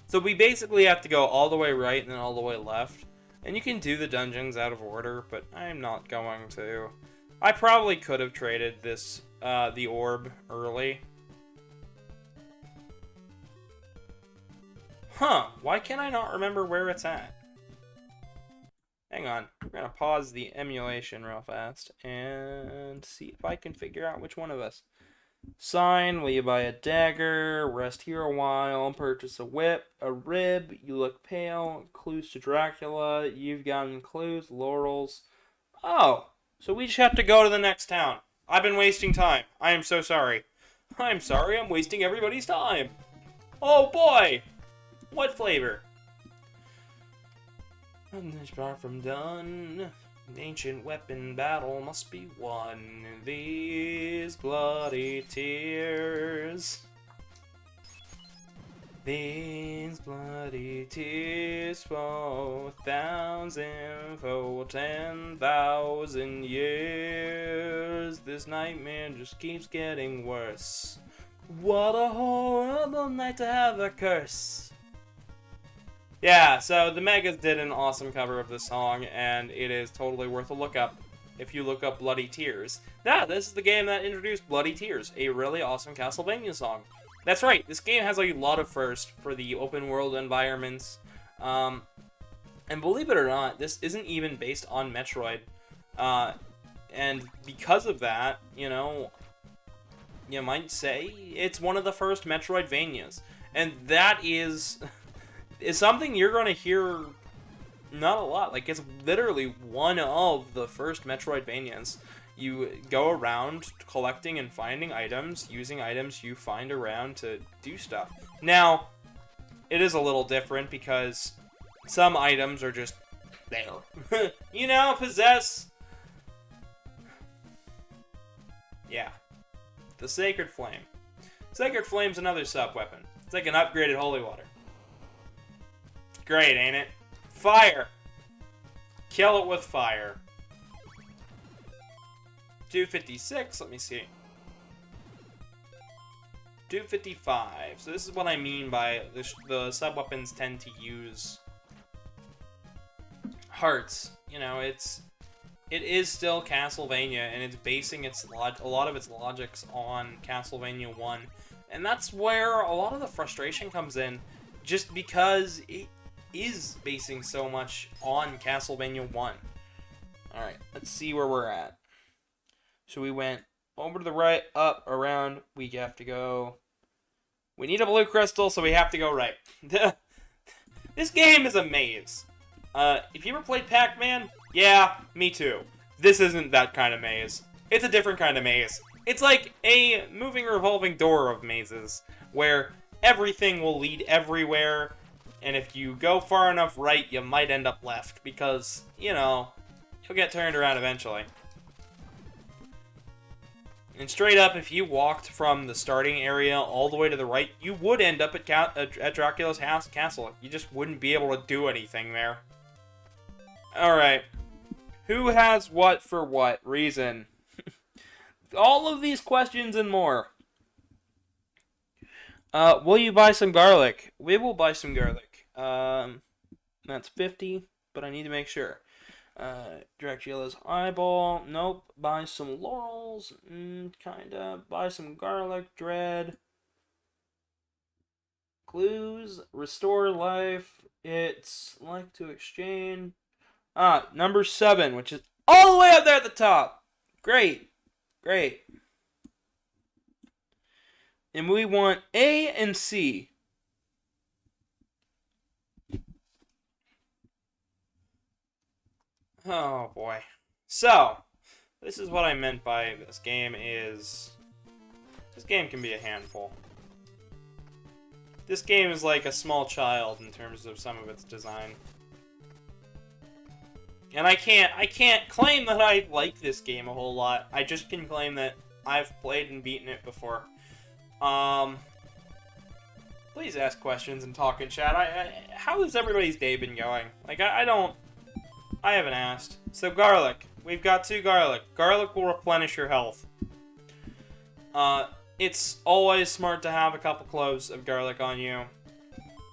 So we basically have to go all the way right and then all the way left. And you can do the dungeons out of order, but I'm not going to. I probably could have traded this, the orb early. Huh, why can I not remember where it's at? Hang on, we're gonna pause the emulation real fast and see if I can figure out which one of us. Sign, will you buy a dagger, rest here a while, purchase a whip, a rib, you look pale, clues to Dracula, you've gotten clues, laurels. Oh, so we just have to go to the next town. I've been wasting time. I am so sorry. I'm sorry, I'm wasting everybody's time. Oh boy! What flavor? Far from done. Ancient weapon battle must be won. These bloody tears. These bloody tears for 1,000-fold 10,000 years. This nightmare just keeps getting worse. What a horrible night to have a curse. Yeah, so the Megas did an awesome cover of this song, and it is totally worth a look up if you look up Bloody Tears. Yeah, this is the game that introduced Bloody Tears, a really awesome Castlevania song. That's right, this game has a lot of firsts for the open world environments. And believe it or not, this isn't even based on Metroid. And because of that, you know, you might say it's one of the first Metroidvanias. And that is something you're going to hear not a lot. Like, it's literally one of the first Metroidvanias. You go around collecting and finding items, using items you find around to do stuff. Now, it is a little different because some items are just there. You know, possess. Yeah. The Sacred Flame. Sacred Flame's another sub-weapon. It's like an upgraded Holy Water. Great, ain't it? Fire! Kill it with fire. 256, let me see. 255. So this is what I mean by the sub-weapons tend to use hearts. You know, it is still Castlevania, and it's basing a lot of its logics on Castlevania 1. And that's where a lot of the frustration comes in, just because it is basing so much on Castlevania 1. Alright, let's see where we're at. So we went over to the right, up, around, we have to go. We need a blue crystal, so we have to go right. This game is a maze. If you ever played Pac-Man, yeah, me too. This isn't that kind of maze. It's a different kind of maze. It's like a moving revolving door of mazes, where everything will lead everywhere, and if you go far enough right, you might end up left, because, you know, you'll get turned around eventually. And straight up, if you walked from the starting area all the way to the right, you would end up at Dracula's castle. You just wouldn't be able to do anything there. Alright. Who has what for what reason? All of these questions and more. Will you buy some garlic? We will buy some garlic. That's 50, but I need to make sure. Dracula's eyeball. Nope. Buy some laurels. Kinda. Buy some garlic. Dread. Clues. Restore life. It's like to exchange. Number 7, which is all the way up there at the top. Great. Great. And we want A and C. Oh boy. So, this is what I meant by this game is... This game can be a handful. This game is like a small child in terms of some of its design. And I can't claim that I like this game a whole lot. I just can claim that I've played and beaten it before. Please ask questions and talk in chat. How has everybody's day been going? Like, I haven't asked. So, garlic. We've got 2 garlic. Garlic will replenish your health. it's always smart to have a couple cloves of garlic on you,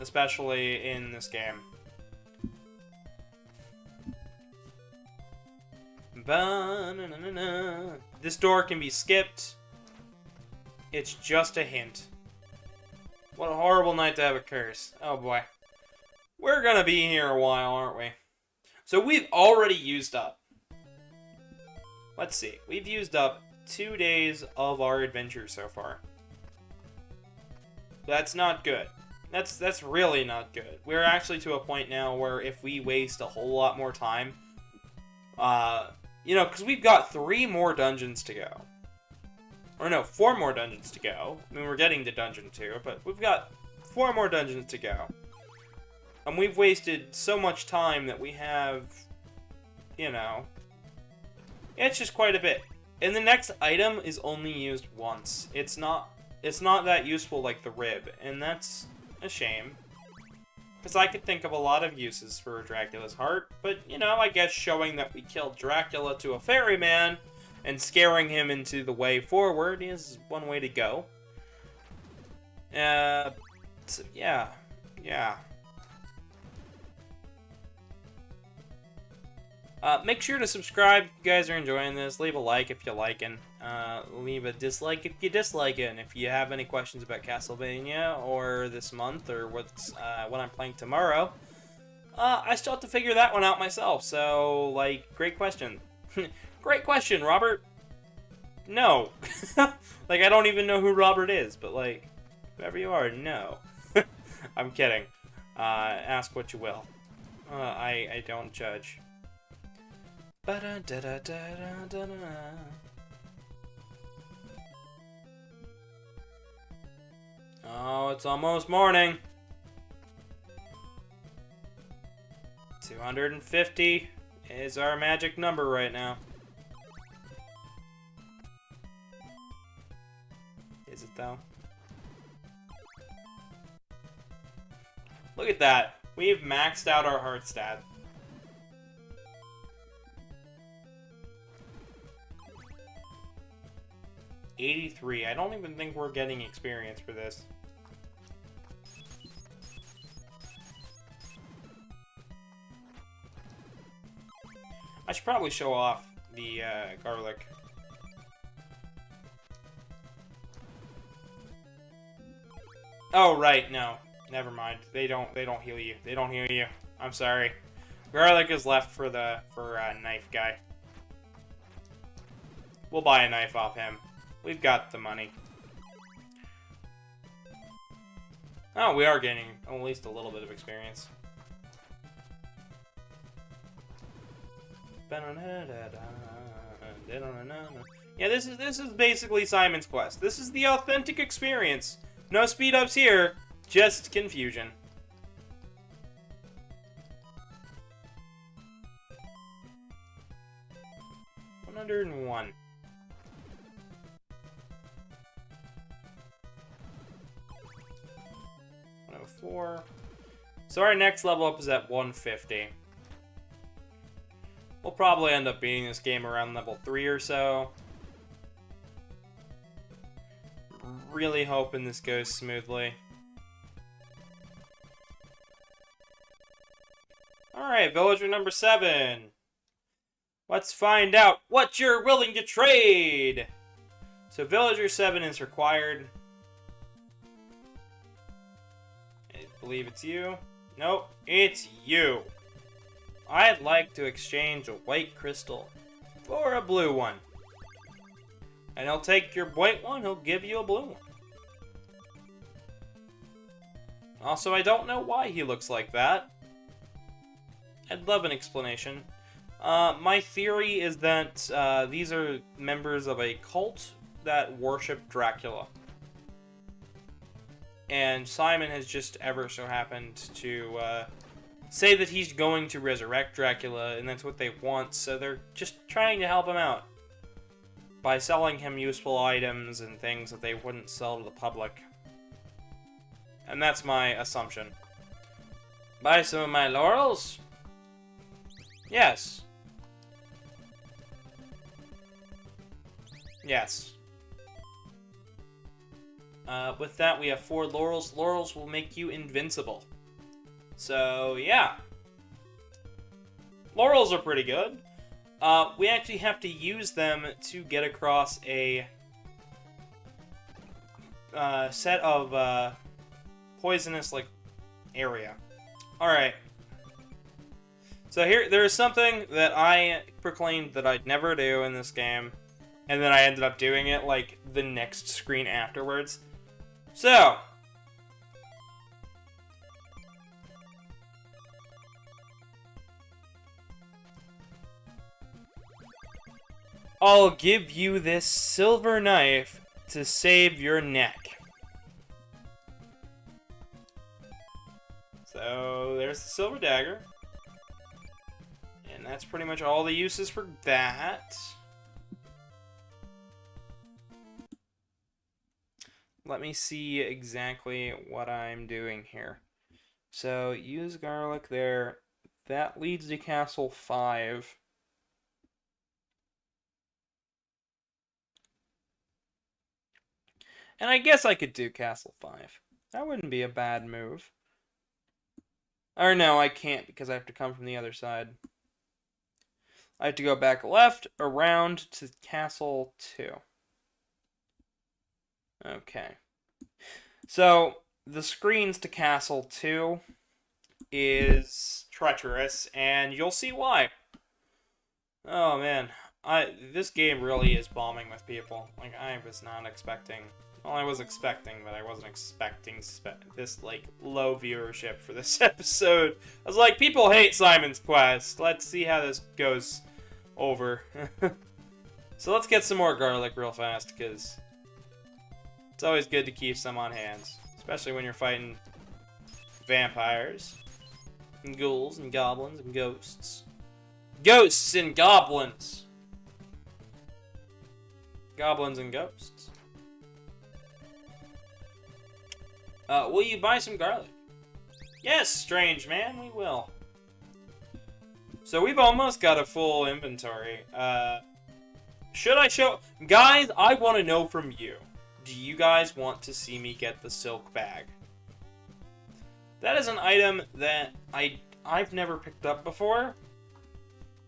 especially in this game. This door can be skipped. It's just a hint. What a horrible night to have a curse. Oh boy. We're gonna be here a while, aren't we? So we've already used up. Let's see. We've used up 2 days of our adventure so far. That's not good. That's really not good. We're actually to a point now where if we waste a whole lot more time, you know, because we've got 3 more dungeons to go. Or no, 4 more dungeons to go. I mean, we're getting to dungeon 2, but we've got 4 more dungeons to go. And we've wasted so much time that we have, you know, it's just quite a bit. And the next item is only used once. It's not that useful like the rib, and that's a shame. Because I could think of a lot of uses for Dracula's heart, but, you know, I guess showing that we killed Dracula to a ferryman and scaring him into the way forward is one way to go. So yeah. Make sure to subscribe if you guys are enjoying this. Leave a like if you like it. Leave a dislike if you dislike it. And if you have any questions about Castlevania or this month or what I'm playing tomorrow, I still have to figure that one out myself. So, like, great question. Great question, Robert. No. Like, I don't even know who Robert is, but, like, whoever you are, no. I'm kidding. Ask what you will. I don't judge. Oh, it's almost morning. 250 is our magic number right now. Is it though? Look at that. We've maxed out our heart stat. $83. I don't even think we're getting experience for this. I should probably show off the garlic. Oh right, no. Never mind. They don't heal you. They don't heal you. I'm sorry. Garlic is left for knife guy. We'll buy a knife off him. We've got the money. Oh, we are gaining at least a little bit of experience. Yeah, this is basically Simon's Quest. This is the authentic experience. No speed ups here, just confusion. $101. 104. So our next level up is at 150. We'll probably end up beating this game around level 3 or so. Really hoping this goes smoothly. Alright, villager number 7. Let's find out what you're willing to trade! So villager 7 is required. I believe it's you. Nope, it's you. I'd like to exchange a white crystal for a blue one. And he'll take your white one, he'll give you a blue one. Also, I don't know why he looks like that. I'd love an explanation. My theory is that these are members of a cult that worship Dracula. And Simon has just ever so happened to say that he's going to resurrect Dracula, and that's what they want, so they're just trying to help him out by selling him useful items and things that they wouldn't sell to the public. And that's my assumption. Buy some of my laurels? Yes. Yes. With that, we have 4 laurels. Laurels will make you invincible. So, yeah. Laurels are pretty good. We actually have to use them to get across a set of poisonous, like, area. Alright. So there's something that I proclaimed that I'd never do in this game, and then I ended up doing it, like, the next screen afterwards. So, I'll give you this silver knife to save your neck. So, there's the silver dagger. And that's pretty much all the uses for that. Let me see exactly what I'm doing here. So, use garlic there. That leads to Castle 5. And I guess I could do Castle 5. That wouldn't be a bad move. Or no, I can't because I have to come from the other side. I have to go back left, around to Castle 2. Okay. So, the screens to Castle 2 is treacherous, and you'll see why. Oh man, this game really is bombing with people. Like, I was not expecting... Well, I was expecting, but I wasn't expecting this, like, low viewership for this episode. I was like, people hate Simon's Quest. Let's see how this goes over. So let's get some more garlic real fast, because it's always good to keep some on hand. Especially when you're fighting vampires, and ghouls, and goblins, and ghosts. Ghosts and goblins! Goblins and ghosts. Will you buy some garlic? Yes, strange man, we will. So we've almost got a full inventory. Should I show... Guys, I want to know from you. Do you guys want to see me get the silk bag? That is an item that I've never picked up before,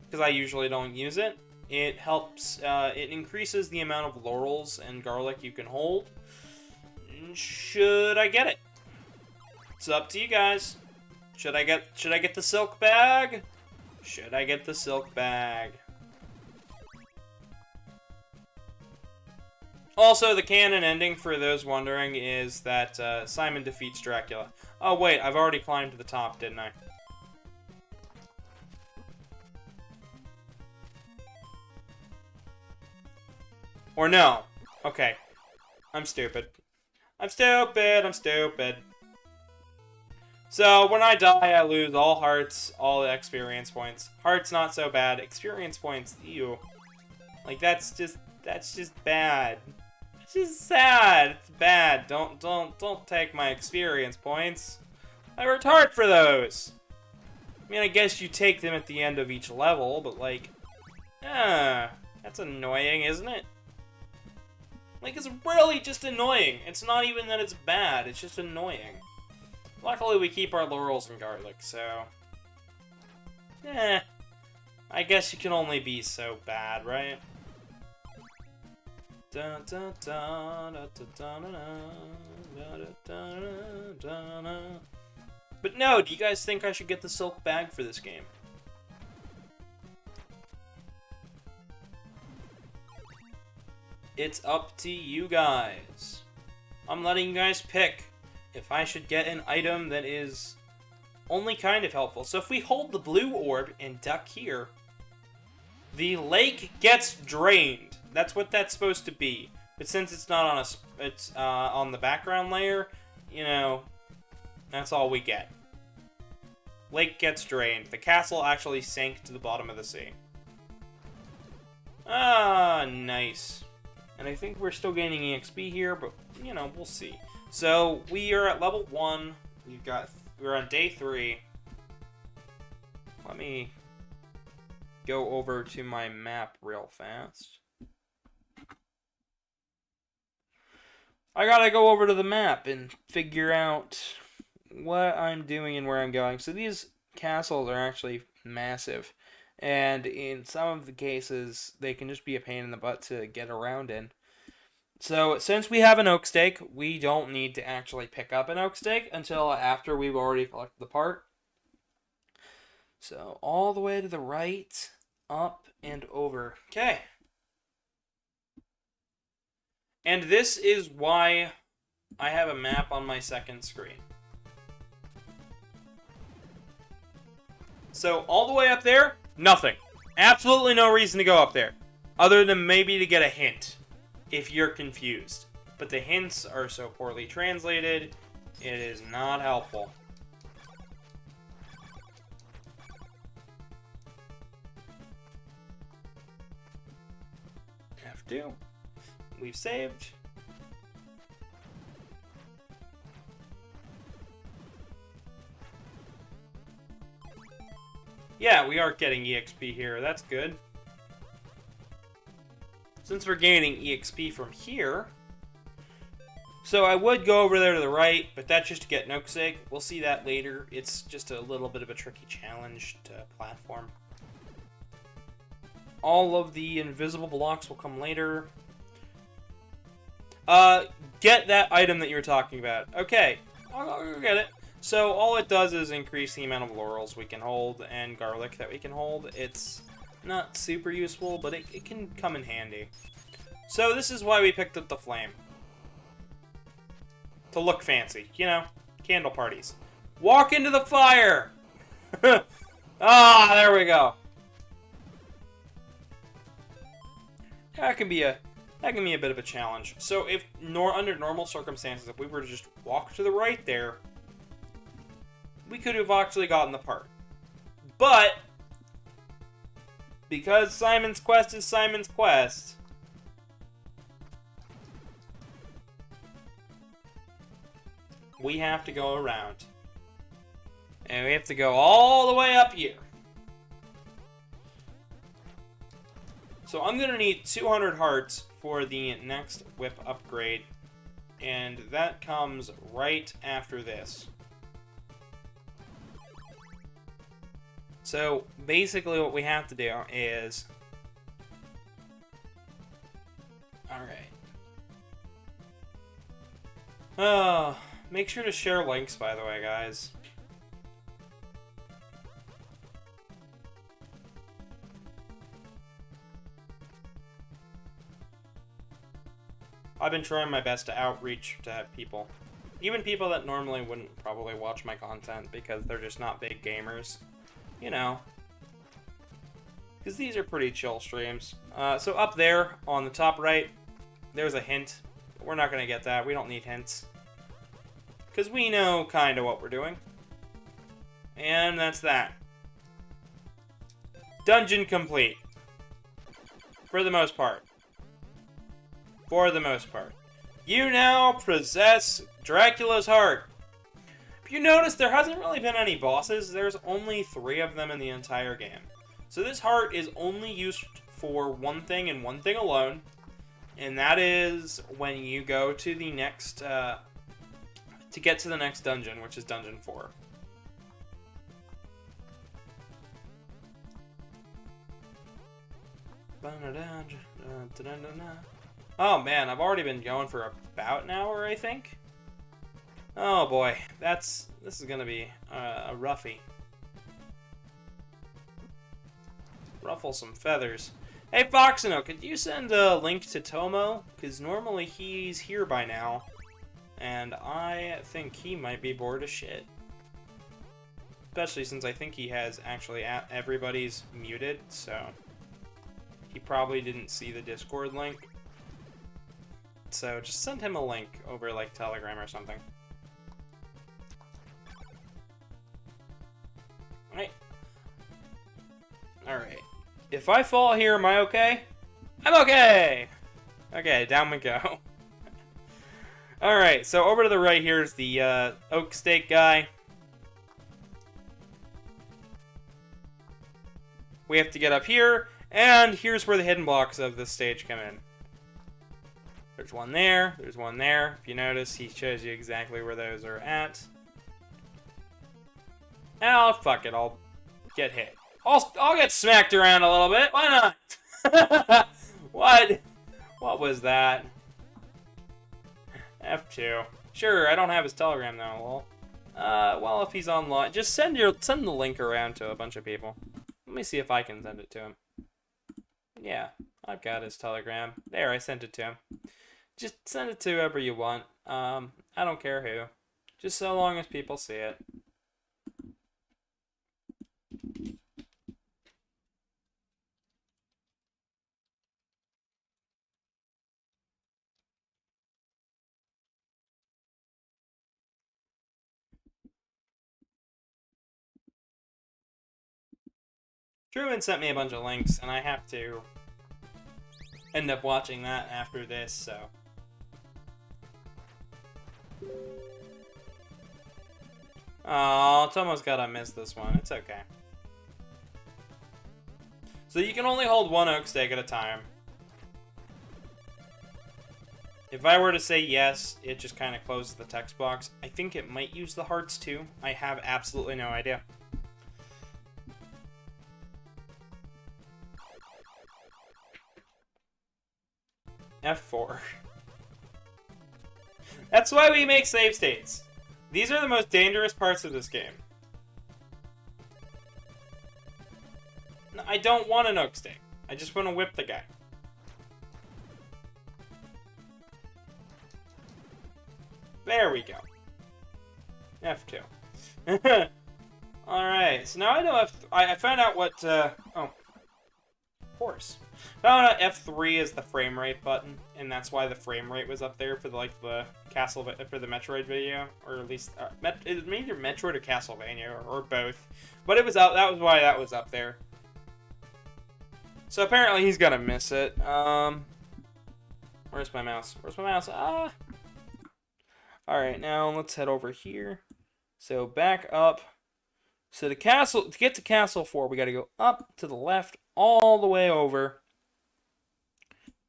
because I usually don't use it. It helps, it increases the amount of laurels and garlic you can hold. Should I get it? It's up to you guys. Should I get the silk bag? Should I get the silk bag? Also, the canon ending, for those wondering, is that Simon defeats Dracula. Oh wait, I've already climbed to the top, didn't I? Or no. Okay. I'm stupid. I'm stupid. So, when I die, I lose all hearts, all experience points. Hearts, not so bad. Experience points, ew. Like, that's just bad. It's just sad. It's bad. Don't take my experience points. I worked hard for those. I mean, I guess you take them at the end of each level, but like, that's annoying, isn't it? Like, it's really just annoying. It's not even that it's bad, it's just annoying. Luckily, we keep our laurels and garlic, so... I guess you can only be so bad, right? But no, do you guys think I should get the silk bag for this game? It's up to you guys. I'm letting you guys pick if I should get an item that is only kind of helpful. So if we hold the blue orb and duck here, the lake gets drained. That's what that's supposed to be. But since it's not on it's on the background layer, you know, that's all we get. Lake gets drained. The castle actually sank to the bottom of the sea. Ah, nice. And I think we're still gaining EXP here, but, you know, we'll see. So, we are at level 1. We're on day 3. Let me go over to my map real fast. I gotta go over to the map and figure out what I'm doing and where I'm going. So these castles are actually massive. And in some of the cases, they can just be a pain in the butt to get around in. So since we have an oak stake, we don't need to actually pick up an oak stake until after we've already collected the part. So all the way to the right, up and over. Okay. And this is why I have a map on my second screen. So all the way up there, nothing. Absolutely no reason to go up there. Other than maybe to get a hint, if you're confused. But the hints are so poorly translated, it is not helpful. F2. We've saved. Yeah, we are getting EXP here. That's good. Since we're gaining EXP from here... So I would go over there to the right, but that's just to get an oak stake. We'll see that later. It's just a little bit of a tricky challenge to platform. All of the invisible blocks will come later. Get that item that you were talking about. Okay, I'll go get it. So all it does is increase the amount of laurels we can hold and garlic that we can hold. It's not super useful, but it can come in handy. So this is why we picked up the flame. To look fancy, you know, candle parties. Walk into the fire! Ah, there we go. That can be a bit of a challenge. So if under normal circumstances, if we were to just walk to the right there, we could have actually gotten the part. But because Simon's Quest is Simon's Quest, we have to go around. And we have to go all the way up here. So I'm going to need 200 hearts for the next whip upgrade. And that comes right after this. So basically what we have to do is... Alright. Make sure to share links, by the way, guys. I've been trying my best to outreach to people. Even people that normally wouldn't probably watch my content because they're just not big gamers. You know. Because these are pretty chill streams. So up there, on the top right, there's a hint. We're not going to get that. We don't need hints. Because we know kind of what we're doing. And that's that. Dungeon complete. For the most part. For the most part. You now possess Dracula's heart. If you notice, there hasn't really been any bosses. There's only 3 of them in the entire game. So this heart is only used for one thing and one thing alone. And that is when you go to the next... to get to the next dungeon, which is Dungeon 4. Oh man, I've already been going for about an hour, I think. Oh boy, this is gonna be a roughie. Ruffle some feathers. Hey Foxino, could you send a link to Tomo? Because normally he's here by now. And I think he might be bored as shit. Especially since I think he has actually everybody's muted, so he probably didn't see the Discord link. So just send him a link over like Telegram or something. Alright. If I fall here, am I okay? I'm okay! Okay, down we go. Alright, so over to the right here is the oak stake guy. We have to get up here, and here's where the hidden blocks of this stage come in. There's one there. There's one there. If you notice, he shows you exactly where those are at. Oh, fuck it. I'll get hit. I'll get smacked around a little bit. Why not? What was that? F2. Sure, I don't have his telegram though. Well, if he's online, just send the link around to a bunch of people. Let me see if I can send it to him. Yeah, I've got his telegram. There, I sent it to him. Just send it to whoever you want. I don't care who. Just so long as people see it. Truman sent me a bunch of links, and I have to end up watching that after this, so. Oh, Tomo's gotta miss this one. It's okay. So you can only hold one oak stake at a time. If I were to say yes, it just kind of closes the text box. I think it might use the hearts too. I have absolutely no idea. F4. That's why we make save states. These are the most dangerous parts of this game. No, I don't want an oak stake. I just want to whip the guy. There we go. F2. Alright, so now I know I found out what, oh. Of course. Found out F3 is the frame rate button, and that's why the frame rate was up there for the for the Metroid video, or at least it was either Metroid or Castlevania or both, but it was out. That was why that was up there. So apparently he's gonna miss it. Where's my mouse? Where's my mouse? Ah. All right, now let's head over here. So back up. So to get to Castle 4, we got to go up to the left all the way over.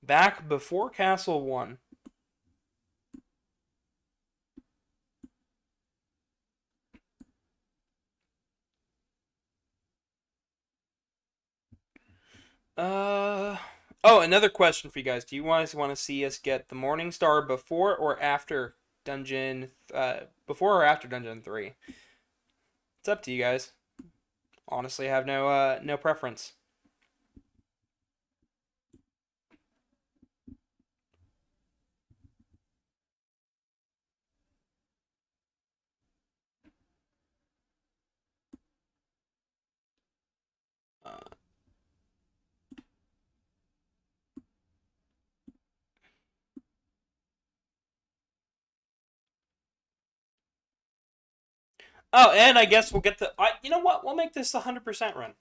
Back before Castle 1. Oh, another question for you guys. Do you guys want to see us get the Morning Star before or after Dungeon 3? It's up to you guys. Honestly, I have no preference. Oh, and I guess we'll get the... you know what? We'll make this a 100% run.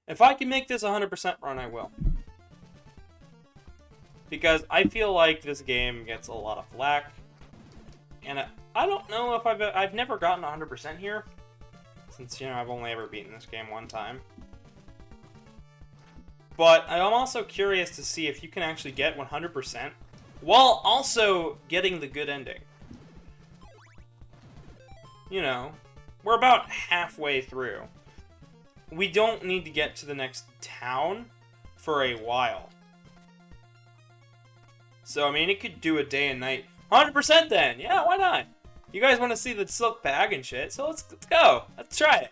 If I can make this a 100% run, I will. Because I feel like this game gets a lot of flack. And I don't know if I've never gotten 100% here. Since, you know, I've only ever beaten this game one time. But I'm also curious to see if you can actually get 100% while also getting the good ending. You know, we're about halfway through. We don't need to get to the next town for a while. So, I mean, it could do a day and night. 100% then! Yeah, why not? You guys want to see the silk bag and shit, so let's go. Let's try it.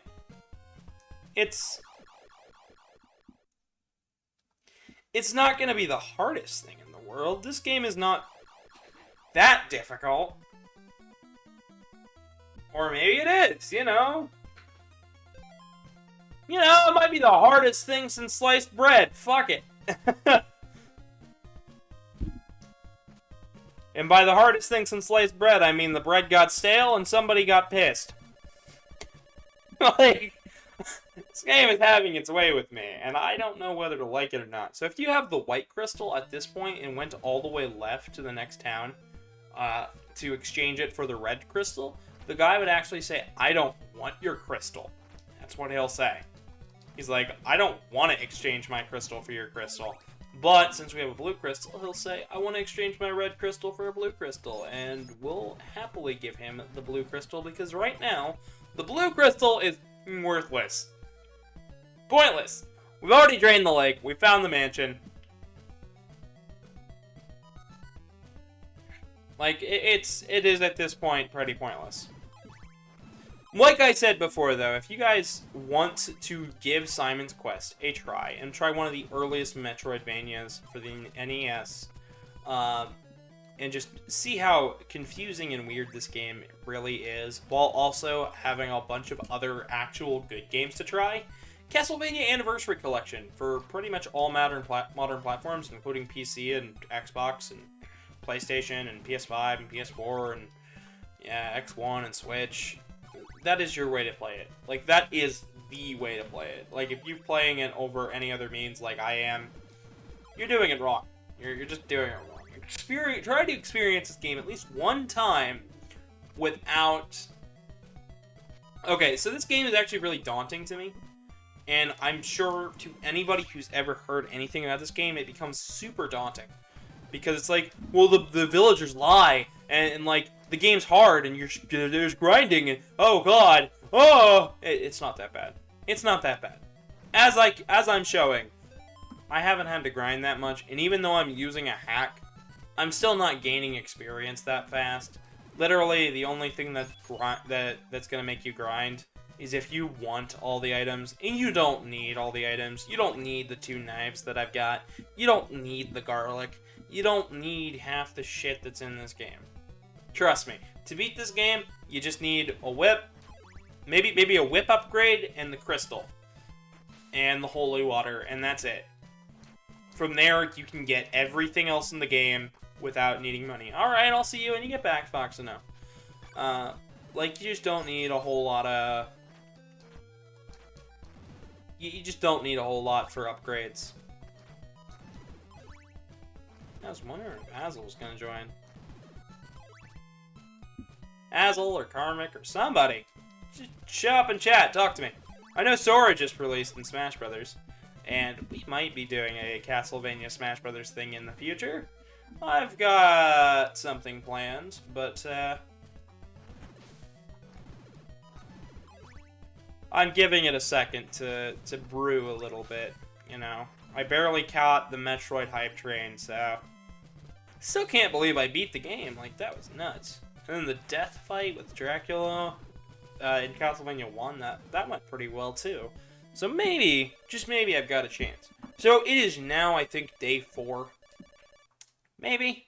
It's not going to be the hardest thing in the world. This game is not that difficult. Or maybe it is, you know. You know, it might be the hardest thing since sliced bread. Fuck it. And by the hardest thing since sliced bread, I mean the bread got stale and somebody got pissed. Like, this game is having its way with me, and I don't know whether to like it or not. So if you have the white crystal at this point and went all the way left to the next town to exchange it for the red crystal, the guy would actually say, I don't want your crystal. That's what he'll say. He's like, I don't want to exchange my crystal for your crystal. But since we have a blue crystal, he'll say, I want to exchange my red crystal for a blue crystal. And we'll happily give him the blue crystal because right now, the blue crystal is worthless. Pointless. We've already drained the lake. We found the mansion. Like, it is at this point pretty pointless. Like I said before, though, if you guys want to give Simon's Quest a try, and try one of the earliest Metroidvanias for the NES, and just see how confusing and weird this game really is, while also having a bunch of other actual good games to try, Castlevania Anniversary Collection for pretty much all modern platforms, including PC and Xbox and PlayStation and PS5 and PS4 and yeah, X1 and Switch. That is your way to play it. Like, that is the way to play it. Like, if you're playing it over any other means like I am, you're doing it wrong. You're just doing it wrong. Try to experience this game at least one time without... Okay, so this game is actually really daunting to me. And I'm sure to anybody who's ever heard anything about this game, it becomes super daunting. Because it's like, well, the villagers lie, and like, the game's hard, and there's grinding, and oh god, oh! It's not that bad. It's not that bad. As I'm showing, I haven't had to grind that much, and even though I'm using a hack, I'm still not gaining experience that fast. Literally, the only thing that's gonna make you grind is if you want all the items, and you don't need all the items. You don't need the 2 knives that I've got. You don't need the garlic. You don't need half the shit that's in this game. Trust me, to beat this game, you just need a whip, maybe a whip upgrade, and the crystal. And the holy water, and that's it. From there, you can get everything else in the game without needing money. Alright, I'll see you when you get back, Fox and No. Like, you just don't need a whole lot of... You just don't need a whole lot for upgrades. I was wondering if Hazel was gonna join. Hazel or Karmic or somebody. Just show up and chat, talk to me. I know Sora just released in Smash Brothers, and we might be doing a Castlevania Smash Brothers thing in the future. I've got something planned, but I'm giving it a second to brew a little bit, you know. I barely caught the Metroid hype train, so... Still can't believe I beat the game. Like, that was nuts. And then the death fight with Dracula in Castlevania 1, that went pretty well, too. So maybe, just maybe, I've got a chance. So it is now, I think, day 4. Maybe.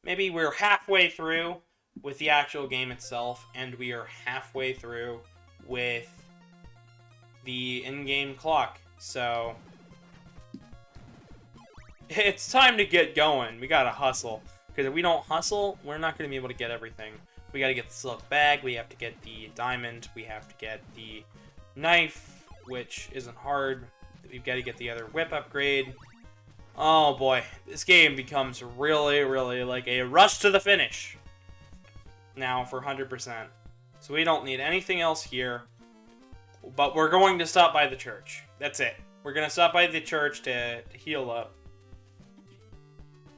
Maybe we're halfway through with the actual game itself, and we are halfway through with the in-game clock. So... it's time to get going. We gotta hustle. Because if we don't hustle, we're not going to be able to get everything. We gotta get the silk bag, we have to get the diamond, we have to get the knife, which isn't hard. We've got to get the other whip upgrade. Oh boy, this game becomes really, really like a rush to the finish. Now for 100%. So we don't need anything else here. But we're going to stop by the church. That's it. We're going to stop by the church to heal up.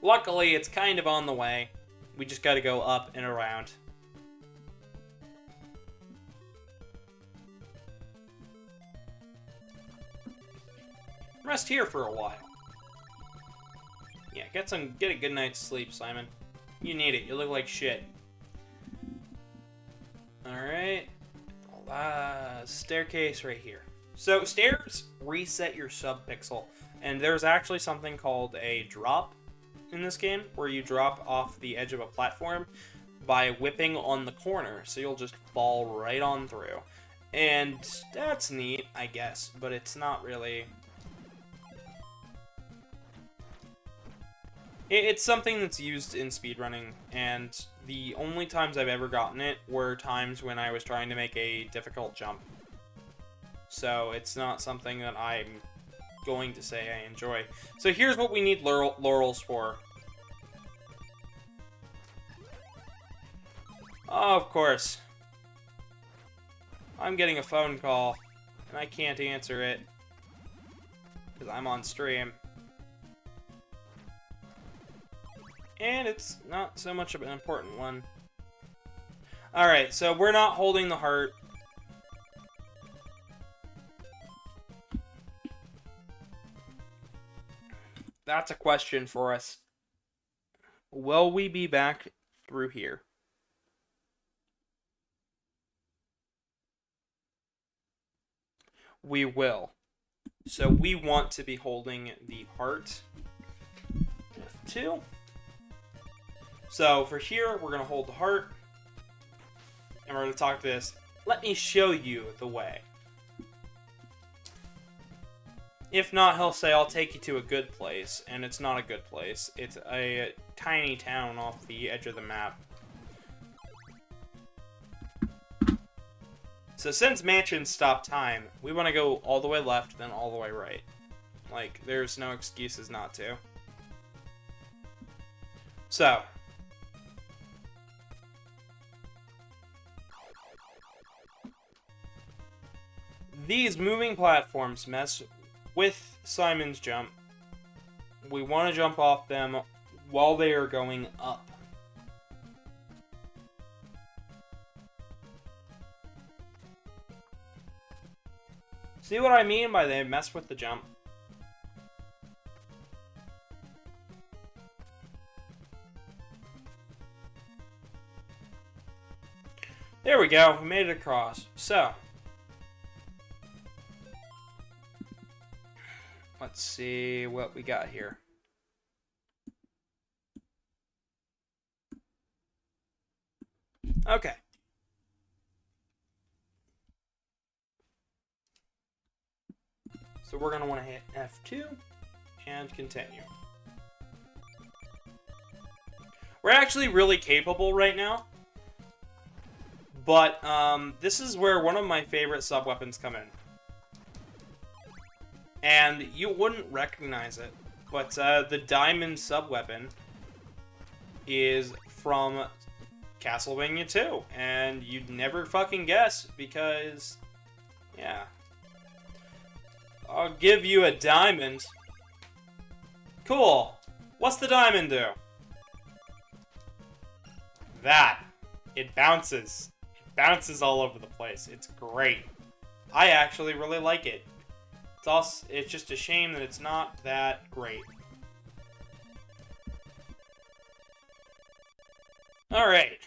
Luckily, it's kind of on the way. We just got to go up and around. Rest here for a while. Yeah, get a good night's sleep, Simon. You need it. You look like shit. Alright. Staircase right here. So, stairs reset your sub-pixel. And there's actually something called a drop in this game, where you drop off the edge of a platform by whipping on the corner. So you'll just fall right on through. And that's neat, I guess. But it's not really... It's something that's used in speedrunning, and the only times I've ever gotten it were times when I was trying to make a difficult jump. So it's not something that I'm going to say I enjoy. So here's what we need laurels for. Oh, of course. I'm getting a phone call, and I can't answer it, because I'm on stream. And it's not so much of an important one. Alright, so we're not holding the heart. That's a question for us. Will we be back through here? We will. So we want to be holding the heart. F2. So for here, we're going to hold the heart. And we're going to talk to this. Let me show you the way. If not, he'll say, I'll take you to a good place. And it's not a good place. It's a tiny town off the edge of the map. So since mansions stop time, we want to go all the way left, then all the way right. Like, there's no excuses not to. So. These moving platforms mess with Simon's jump. We want to jump off them while they are going up. See what I mean by they mess with the jump? There we go. We made it across. So. Let's see what we got here. Okay. So we're going to want to hit F2 and continue. We're actually really capable right now. But this is where one of my favorite sub-weapons come in. And you wouldn't recognize it. But the diamond sub-weapon is from Castlevania 2. And you'd never fucking guess because, yeah. I'll give you a diamond. Cool. What's the diamond do? That. It bounces. It bounces all over the place. It's great. I actually really like it. It's just a shame that it's not that great. Alright.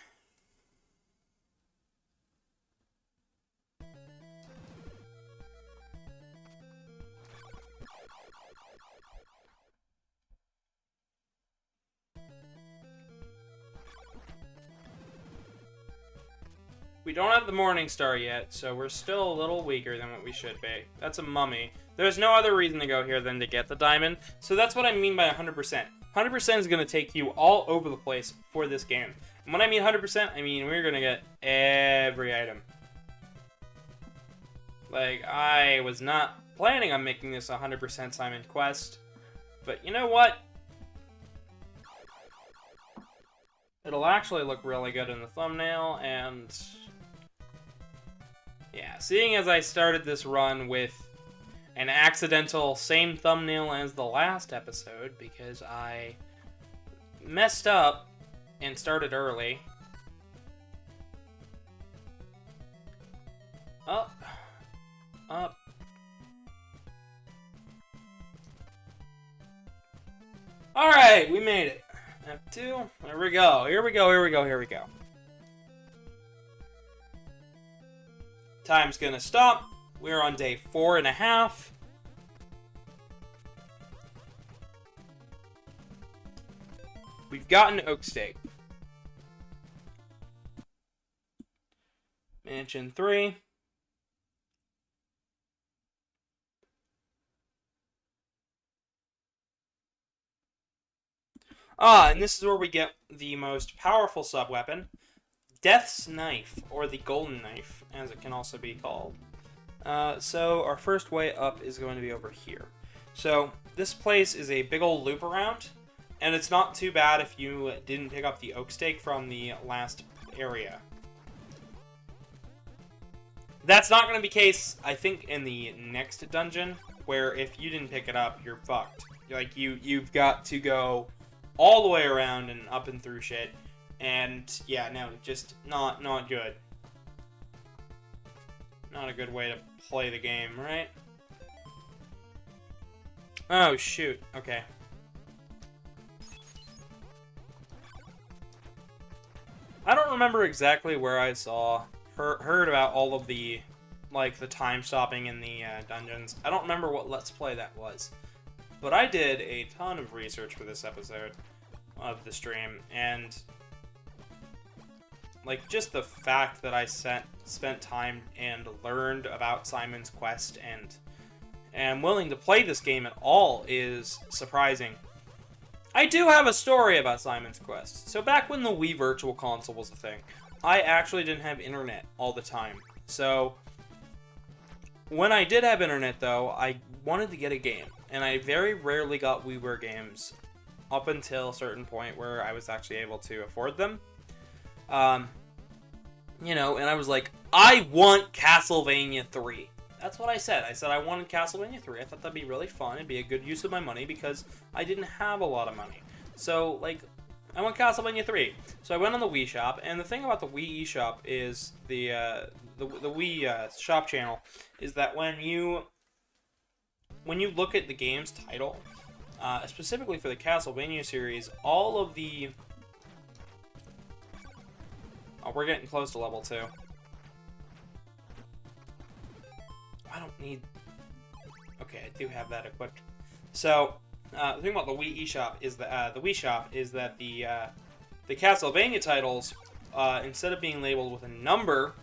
We don't have the Morning Star yet, so we're still a little weaker than what we should be. That's a mummy. There's no other reason to go here than to get the diamond, so that's what I mean by 100%. 100% is going to take you all over the place for this game. And when I mean 100%, I mean we're going to get every item. Like, I was not planning on making this a 100% Simon quest, but you know what? It'll actually look really good in the thumbnail, and yeah, seeing as I started this run with an accidental same thumbnail as the last episode because I messed up and started early. Up. Up. Alright, we made it. F2. There we go. Here we go, here we go, here we go. Time's gonna stop. We're on day 4.5. We've gotten Oak Steak. Mansion 3. And this is where we get the most powerful sub-weapon, Death's Knife, or the Golden Knife, as it can also be called. So our first way up is going to be over here. So this place is a big old loop around, and it's not too bad if you didn't pick up the Oak Steak from the last area. That's not going to be the case, I think, in the next dungeon, where if you didn't pick it up, you're fucked. Like, you've got to go all the way around and up and through shit. And yeah, no, just not good. Not a good way to play the game, right? Oh, shoot. Okay. I don't remember exactly where I heard about all of the, like, the time stopping in the dungeons. I don't remember what Let's Play that was. But I did a ton of research for this episode of the stream, and like, just the fact that I spent time and learned about Simon's Quest and am willing to play this game at all is surprising. I do have a story about Simon's Quest. So back when the Wii Virtual Console was a thing, I actually didn't have internet all the time. So when I did have internet, though, I wanted to get a game. And I very rarely got WiiWare games up until a certain point where I was actually able to afford them. You know, and I was like, I want Castlevania 3. That's what I said. I said I wanted Castlevania 3. I thought that'd be really fun. It'd be a good use of my money because I didn't have a lot of money. So, like, I want Castlevania 3. So I went on the Wii Shop, and the thing about the Wii eShop is the Wii Shop channel is that when you look at the game's title, specifically for the Castlevania series, all of the... Oh, we're getting close to level 2. I don't need... Okay, I do have that equipped. So, the thing about the Wii eShop is that the Wii Shop is that the Castlevania titles, instead of being labeled with a number,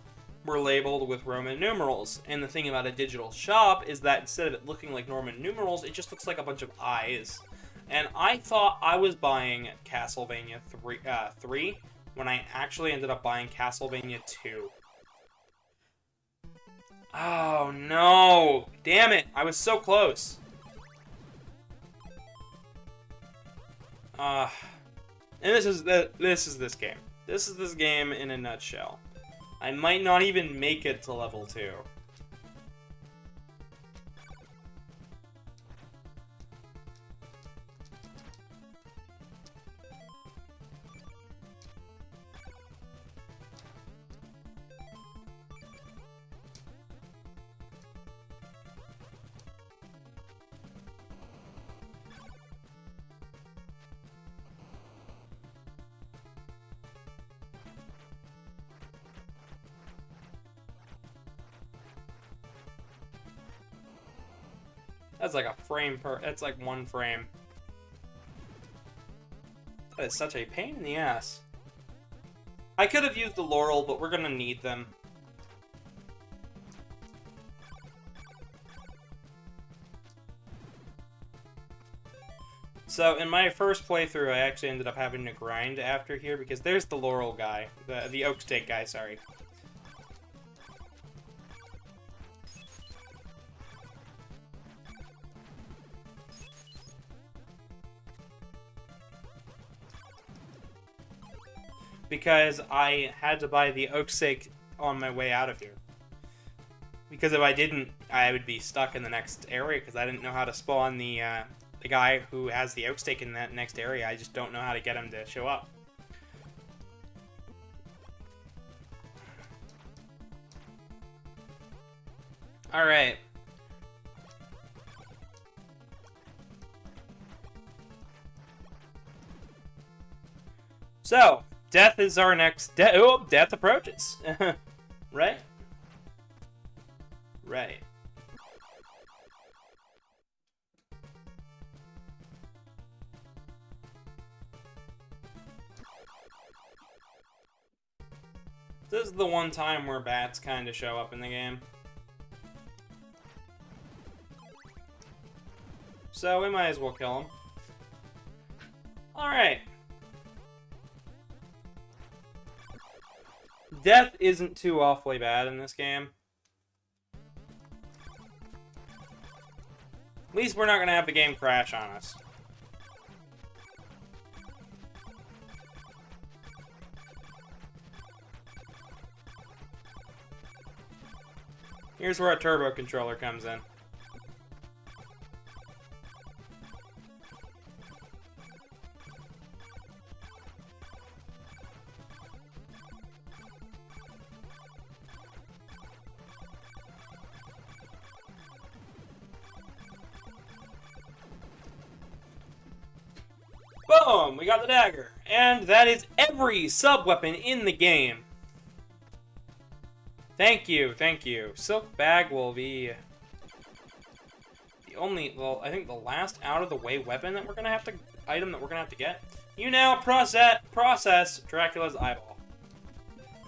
were labeled with Roman numerals. And the thing about a digital shop is that instead of it looking like Roman numerals, it just looks like a bunch of eyes. And I thought I was buying Castlevania 3 when I actually ended up buying Castlevania 2. Oh no! Damn it! I was so close. And this is this game. This is this game in a nutshell. I might not even make it to level 2. That's like a frame per... That's like one frame. That is such a pain in the ass. I could have used the Laurel, but we're gonna need them. So, in my first playthrough, I actually ended up having to grind after here, because there's the Laurel guy. The Oak Stake guy, sorry. Because I had to buy the Oak Stake on my way out of here. Because if I didn't, I would be stuck in the next area, because I didn't know how to spawn the guy who has the Oak Stake in that next area. I just don't know how to get him to show up. Alright. So, death is our next... death approaches. Right? Right. This is the one time where bats kind of show up in the game. So we might as well kill him. Alright. Death isn't too awfully bad in this game. At least we're not going to have the game crash on us. Here's where a turbo controller comes in. Boom! We got the dagger. And that is every sub-weapon in the game. Thank you, thank you. Silk bag will be the only, well, I think the last out-of-the-way weapon that we're gonna have to, item that we're gonna have to get. You now process Dracula's eyeball.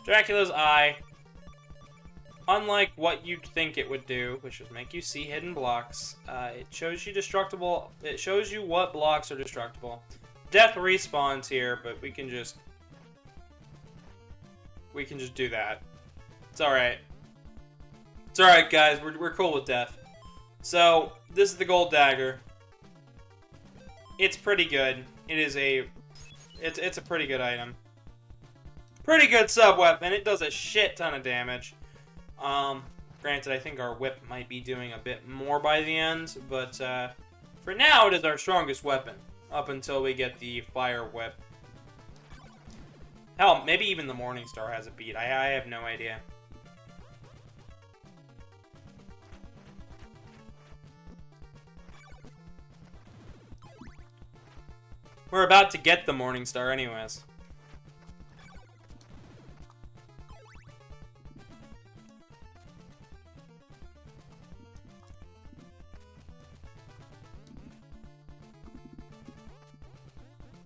Dracula's eye, unlike what you'd think it would do, which is make you see hidden blocks, it shows you destructible, it shows you what blocks are destructible. Death respawns here, but we can just do that. It's alright. It's alright, guys. We're cool with death. So, this is the gold dagger. It's pretty good. It's a pretty good item. Pretty good sub-weapon. It does a shit ton of damage. Granted, I think our whip might be doing a bit more by the end, but for now, it is our strongest weapon. Up until we get the fire whip. Hell, maybe even the Morningstar has a beat. I have no idea. We're about to get the Morningstar anyways.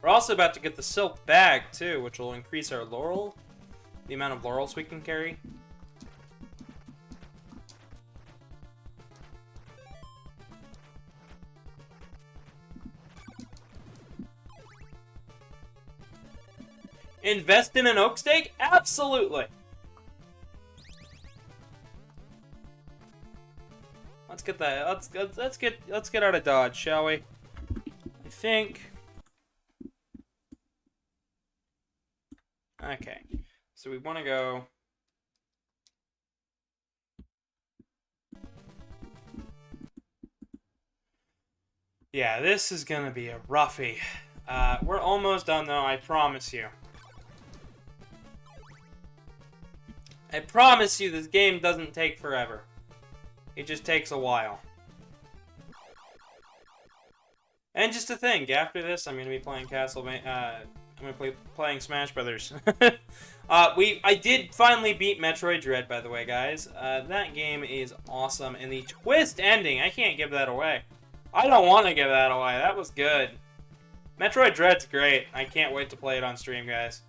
We're also about to get the silk bag, too, which will increase our laurel. The amount of laurels we can carry. Invest in an oak stake? Absolutely! Let's get that. Let's get out of Dodge, shall we? I think. Okay, so we want to go. Yeah, this is gonna be a roughie. We're almost done though, I promise you. I promise you this game doesn't take forever. It just takes a while. And just to think, after this, I'm gonna be playing Castlevania. I'm gonna be playing Smash Brothers. I did finally beat Metroid Dread, by the way, guys. That game is awesome, and the twist ending, I can't give that away. I don't want to give that away. That was good. Metroid Dread's great. I can't wait to play it on stream, guys.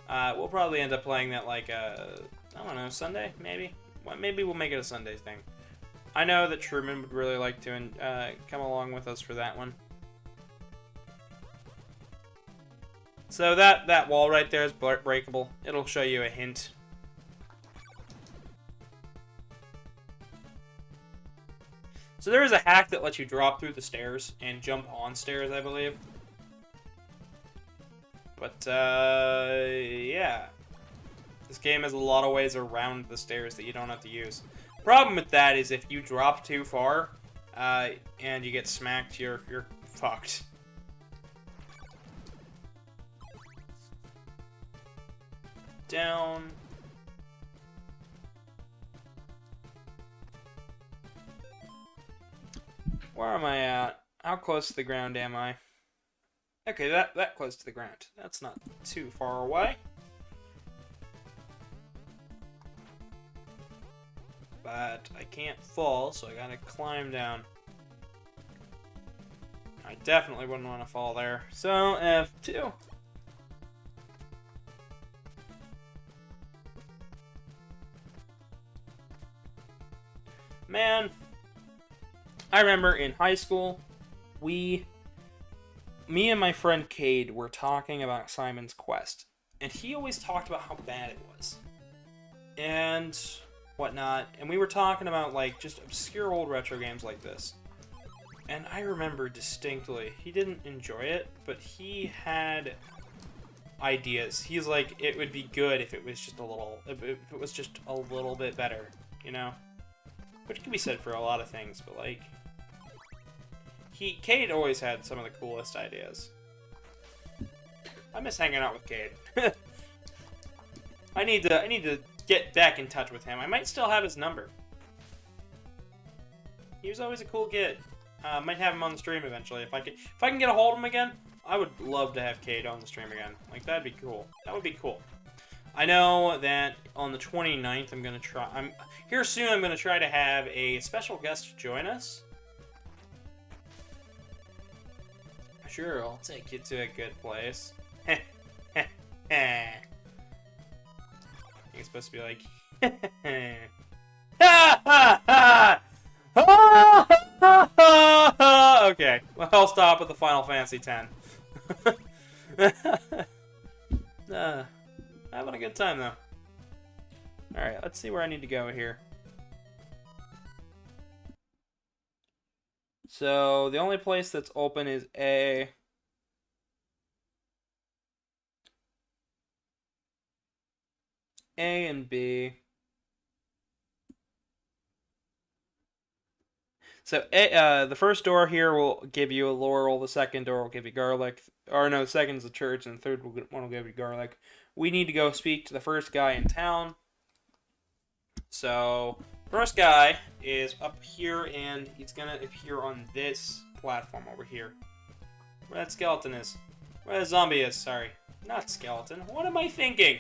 We'll probably end up playing that like I don't know, Sunday, maybe. Well, maybe we'll make it a Sunday thing. I know that Truman would really like to come along with us for that one. So that wall right there is breakable. It'll show you a hint. So there is a hack that lets you drop through the stairs and jump on stairs, I believe. But, yeah. This game has a lot of ways around the stairs that you don't have to use. Problem with that is if you drop too far, and you get smacked, you're fucked. Down. Where am I at? How close to the ground am I? Okay, that close to the ground. That's not too far away. But I can't fall, so I gotta climb down. I definitely wouldn't want to fall there. So, F2. Man, I remember in high school, me and my friend Cade were talking about Simon's Quest, and he always talked about how bad it was, and whatnot, and we were talking about, like, just obscure old retro games like this, and I remember distinctly, he didn't enjoy it, but he had ideas. He's like, it would be good if it was just if it was just a little bit better, you know? Which can be said for a lot of things, but, like, Cade always had some of the coolest ideas. I miss hanging out with Cade. I need to get back in touch with him. I might still have his number. He was always a cool kid. Might have him on the stream eventually. If I can get a hold of him again, I would love to have Kate on the stream again. Like, that'd be cool. That would be cool. I know that on the 29th, I'm gonna try. Here soon. I'm gonna try to have a special guest join us. Sure, I'll take you to a good place. You're supposed to be like, okay, well, I'll stop at the Final Fantasy X. Having a good time, though. Alright, let's see where I need to go here. So, the only place that's open is A. A and B. So, the first door here will give you a laurel, the second door will give you garlic. Or no, the second's the church, and the third one will give you garlic. We need to go speak to the first guy in town. So, first guy is up here, and he's gonna appear on this platform over here. Where that skeleton is. Where that zombie is, sorry. Not skeleton. What am I thinking?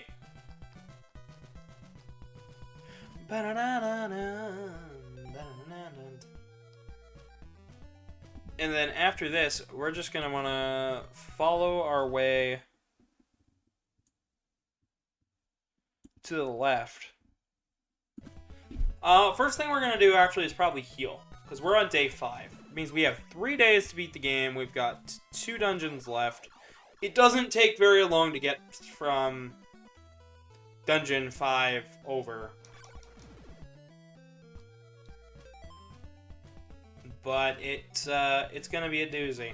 And then after this, we're just gonna wanna follow our way to the left. First thing we're gonna do actually is probably heal, because we're on day 5. It means we have 3 days to beat the game. We've got 2 dungeons left. It doesn't take very long to get from dungeon 5 over. But it's gonna be a doozy.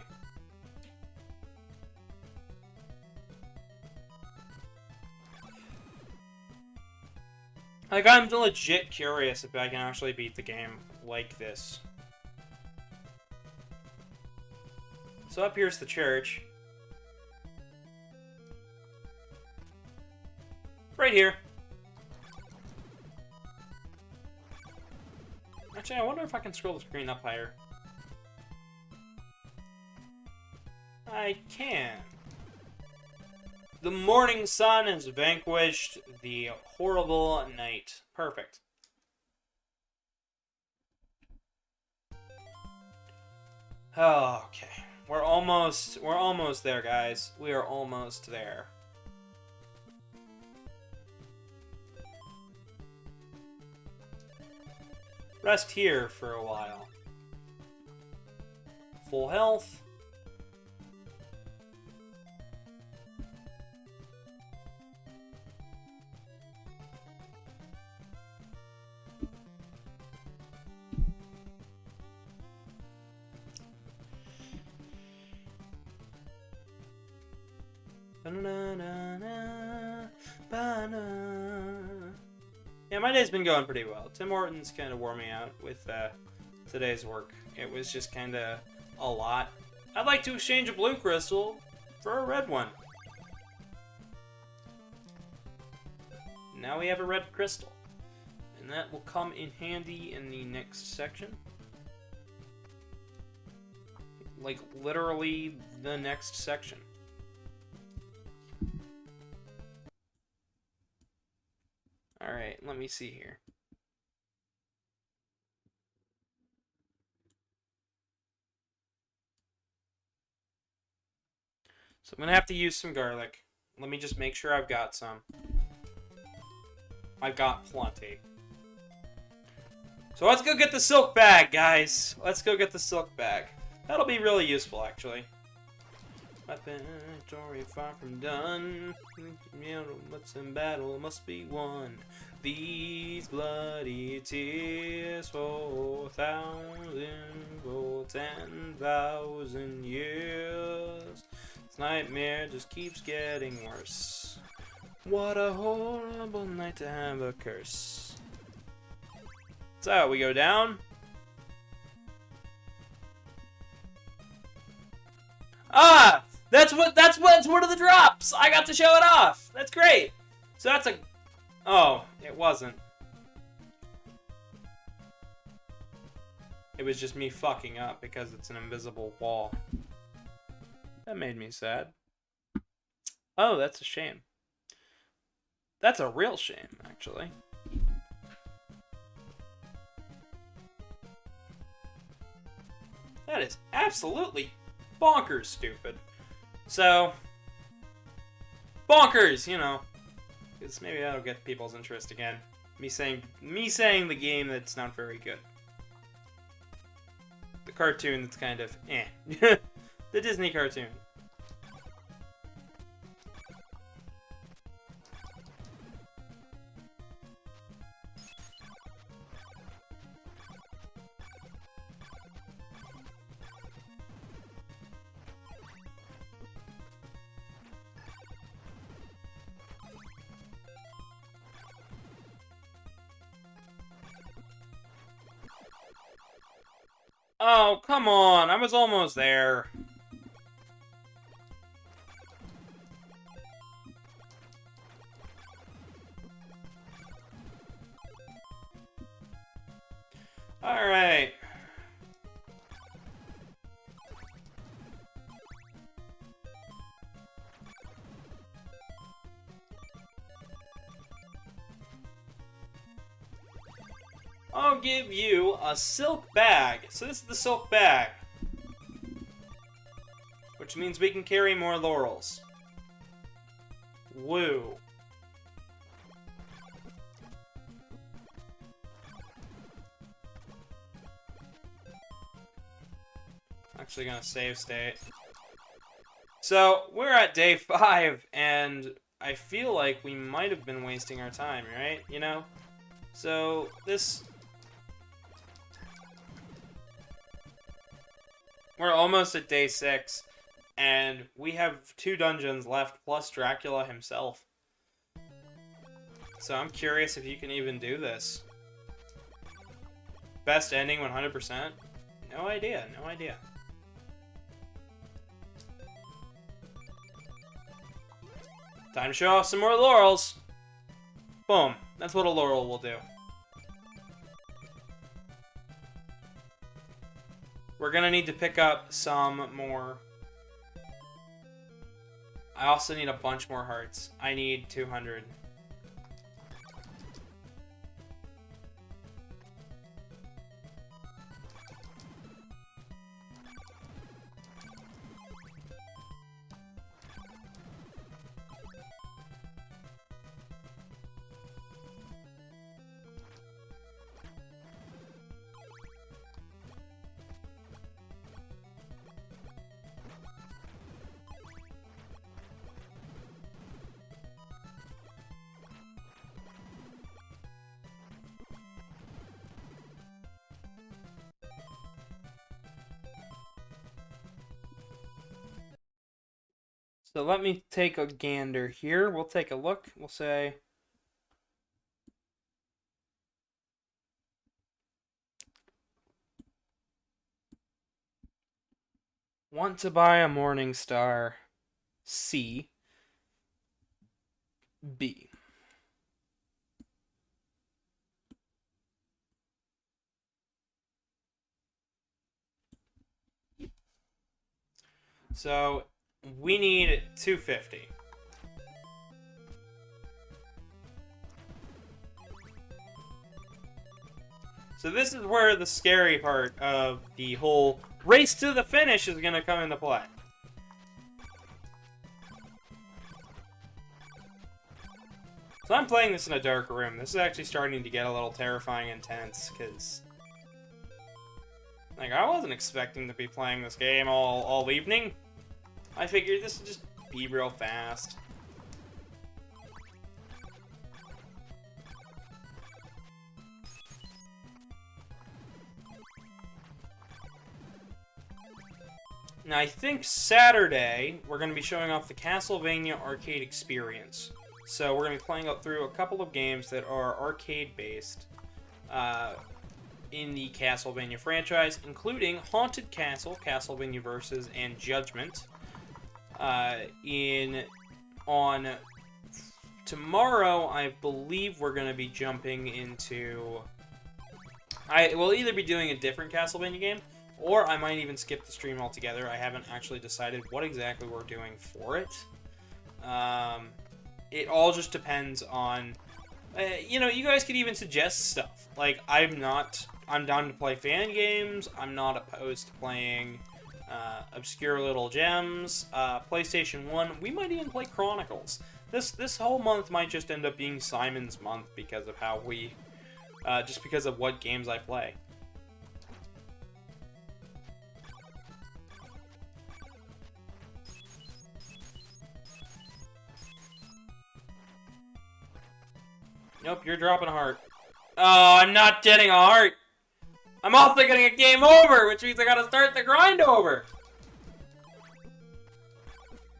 Like, I'm legit curious if I can actually beat the game like this. So up here's the church. Right here. Actually, I wonder if I can scroll the screen up higher. I can. The morning sun has vanquished the horrible night. Perfect. Okay. We're almost there, guys. We are almost there. Rest here for a while. Full health. Yeah, my day's been going pretty well. Tim Hortons kind of wore me out with today's work. It was just kind of a lot. I'd like to exchange a blue crystal for a red one. Now we have a red crystal. And that will come in handy in the next section. Like, literally the next section. Alright, let me see here. So I'm gonna have to use some garlic. Let me just make sure I've got some. I've got plenty. So let's go get the silk bag, guys. Let's go get the silk bag. That'll be really useful, actually. My inventory far from done. What's in battle must be won. These bloody tears for 10,000 years. This nightmare just keeps getting worse. What a horrible night to have a curse. So we go down. Ah! That's one of the drops! I got to show it off! That's great! So that's a... Oh, it wasn't. It was just me fucking up because it's an invisible wall. That made me sad. Oh, that's a shame. That's a real shame, actually. That is absolutely bonkers stupid. So, bonkers, you know. Because maybe that'll get people's interest again. Me saying the game that's not very good. The cartoon that's kind of eh. The Disney cartoon. Oh, come on. I was almost there. Alright. I'll give you a silk bag. So this is the silk bag. Which means we can carry more laurels. Woo. Actually gonna save state. So, we're at day 5, and I feel like we might have been wasting our time, right? You know? So, this... We're almost at day 6, and we have 2 dungeons left, plus Dracula himself. So I'm curious if you can even do this. Best ending 100%? No idea, no idea. Time to show off some more laurels. Boom. That's what a laurel will do. We're gonna need to pick up some more. I also need a bunch more hearts. I need 200. So let me take a gander here. We'll take a look. We'll say... Want to buy a Morning Star. C. B. So... we need 250. So this is where the scary part of the whole race to the finish is going to come into play. So I'm playing this in a dark room. This is actually starting to get a little terrifying and intense, because... like, I wasn't expecting to be playing this game all evening. I figured this would just be real fast. Now, I think Saturday, we're going to be showing off the Castlevania arcade experience. So, we're going to be playing through a couple of games that are arcade-based in the Castlevania franchise, including Haunted Castle, Castlevania Versus, and Judgment. On tomorrow, I believe we're going to be jumping into... we'll either be doing a different Castlevania game, Or I might even skip the stream altogether. I haven't actually decided what exactly we're doing for it. It all just depends on... you know, you guys could even suggest stuff. Like, I'm down to play fan games. I'm not opposed to playing obscure little gems. PlayStation 1. We might even play Chronicles. This whole month might just end up being Simon's month because of how we... just because of what games I play. Nope, you're dropping a heart. Oh, I'm not getting a heart. I'm also getting a game over, which means I gotta start the grind over.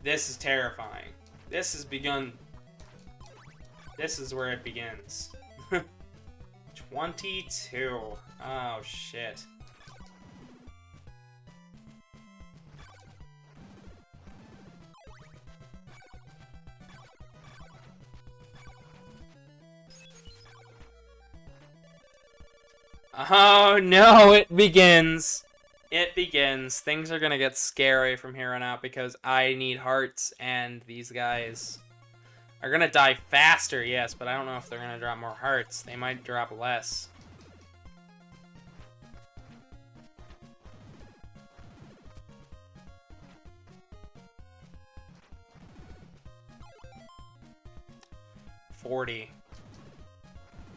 This is terrifying. This has begun. This is where it begins. 22. Oh, shit. Oh no, it begins. It begins. Things are gonna get scary from here on out because I need hearts and these guys are gonna die faster, yes, but I don't know if they're gonna drop more hearts. They might drop less. $40.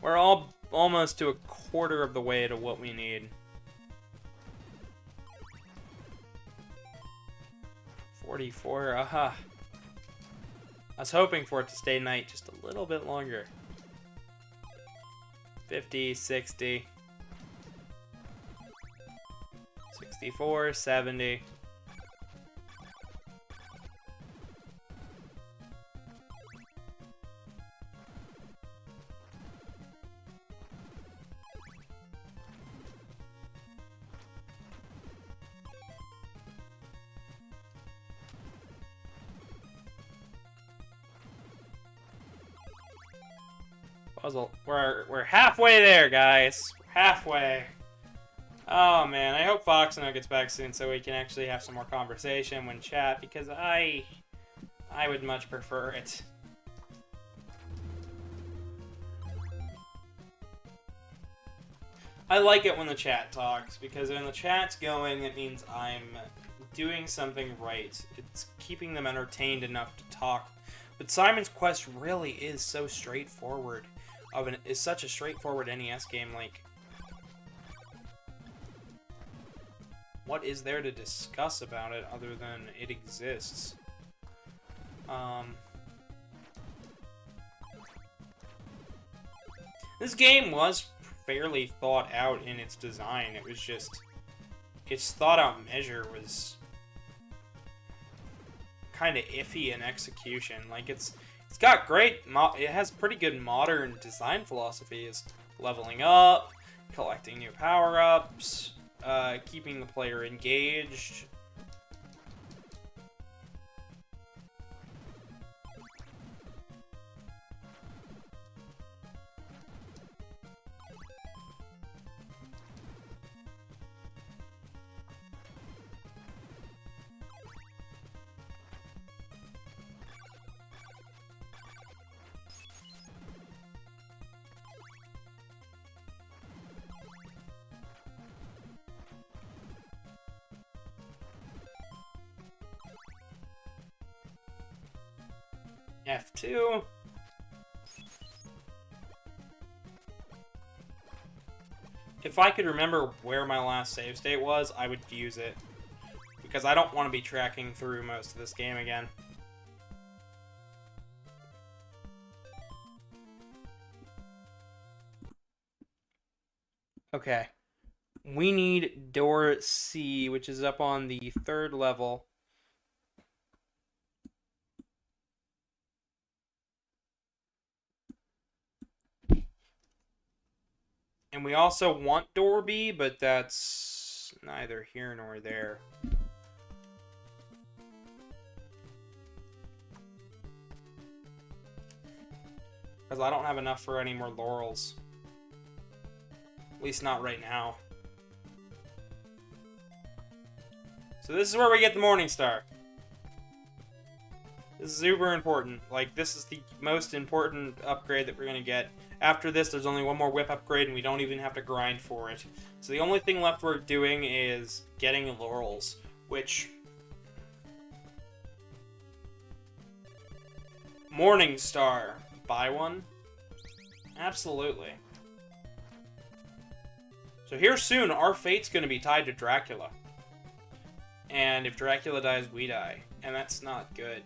We're all almost to a quarter of the way to what we need. 44, aha. I was hoping for it to stay night just a little bit longer. 50, 60. 64, 70. Puzzle. We're halfway there, guys. We're halfway. Oh man, I hope Foxno gets back soon so we can actually have some more conversation when chat, because I would much prefer it. I like it when the chat talks, because when the chat's going, it means I'm doing something right. It's keeping them entertained enough to talk. But Simon's Quest really is so straightforward. Is such a straightforward NES game. Like, what is there to discuss about it other than it exists? This game was fairly thought out in its design. It was just, its thought out measure was kind of iffy in execution. Like, it's got great, it has pretty good modern design philosophies. Leveling up, collecting new power-ups, keeping the player engaged. F2. If I could remember where my last save state was, I would use it. Because I don't want to be tracking through most of this game again. Okay. We need door C, which is up on the 3rd level. And we also want door B, but that's neither here nor there. Because I don't have enough for any more laurels. At least not right now. So this is where we get the Morning Star. This is super important. Like, this is the most important upgrade that we're going to get. After this, there's only one more whip upgrade, and we don't even have to grind for it. So the only thing left we're doing is getting laurels, which... Morning Star. Buy one? Absolutely. So here soon, our fate's going to be tied to Dracula. And if Dracula dies, we die. And that's not good.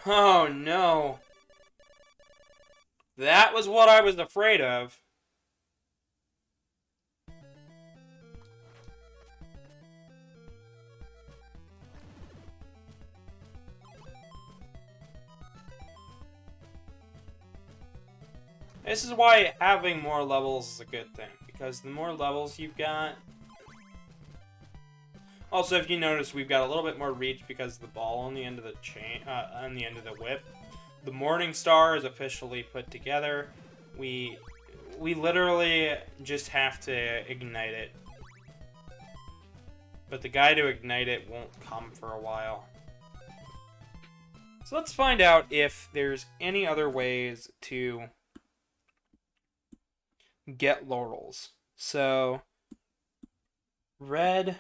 Oh no. That was what I was afraid of. This is why having more levels is a good thing, because the more levels you've got... Also, if you notice, we've got a little bit more reach because of the ball on the end of the chain, on the end of the whip. The Morning Star is officially put together. We literally just have to ignite it. But the guy to ignite it won't come for a while. So let's find out if there's any other ways to get laurels. So, red...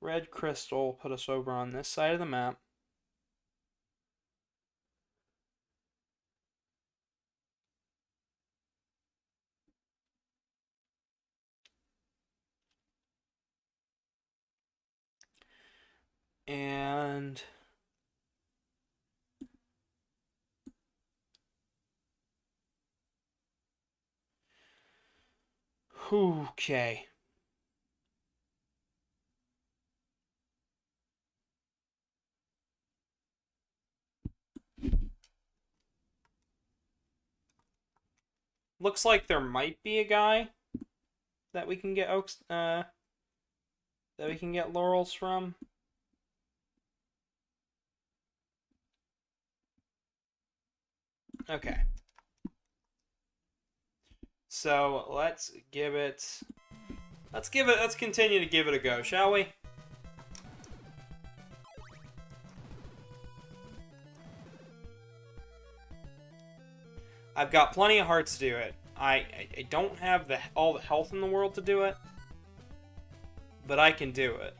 Red crystal put us over on this side of the map. And okay. Looks like there might be a guy that we can get laurels from. Okay. So let's continue to give it a go, shall we? I've got plenty of hearts to do it. I don't have all the health in the world to do it, but I can do it.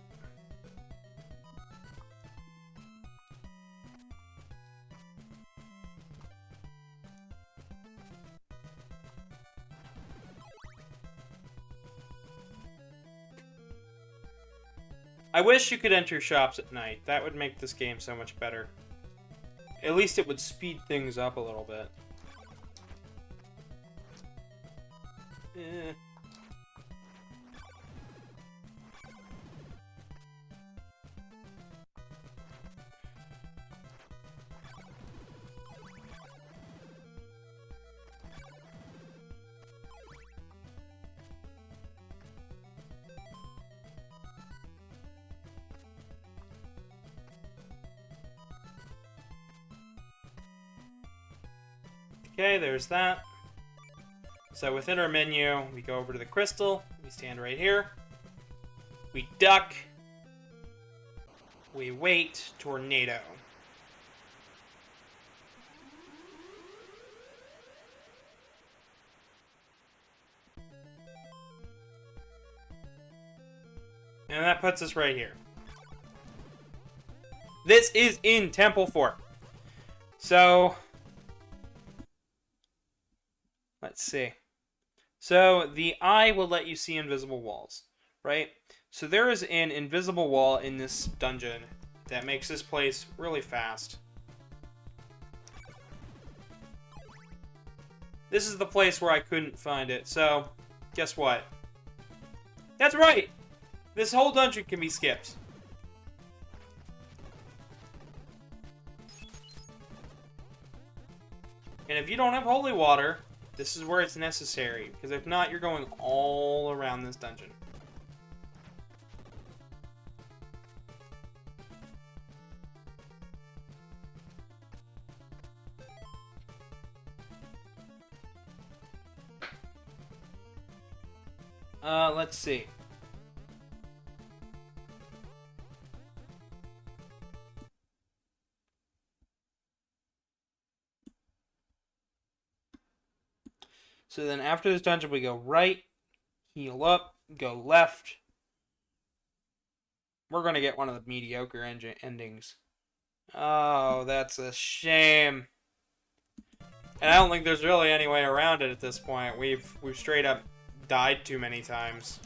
I wish you could enter shops at night. That would make this game so much better. At least it would speed things up a little bit. Okay, there's that. So within our menu, we go over to the crystal, we stand right here, we duck, we wait, tornado. And that puts us right here. This is in Temple 4. So, let's see. So, the eye will let you see invisible walls, right? So there is an invisible wall in this dungeon that makes this place really fast. This is the place where I couldn't find it, so guess what? That's right! This whole dungeon can be skipped. And if you don't have holy water, This is where it's necessary, because if not, you're going all around this dungeon. Let's see. So then after this dungeon, we go right, heal up, go left. We're going to get one of the mediocre endings. Oh, that's a shame. And I don't think there's really any way around it at this point. We've straight up died too many times.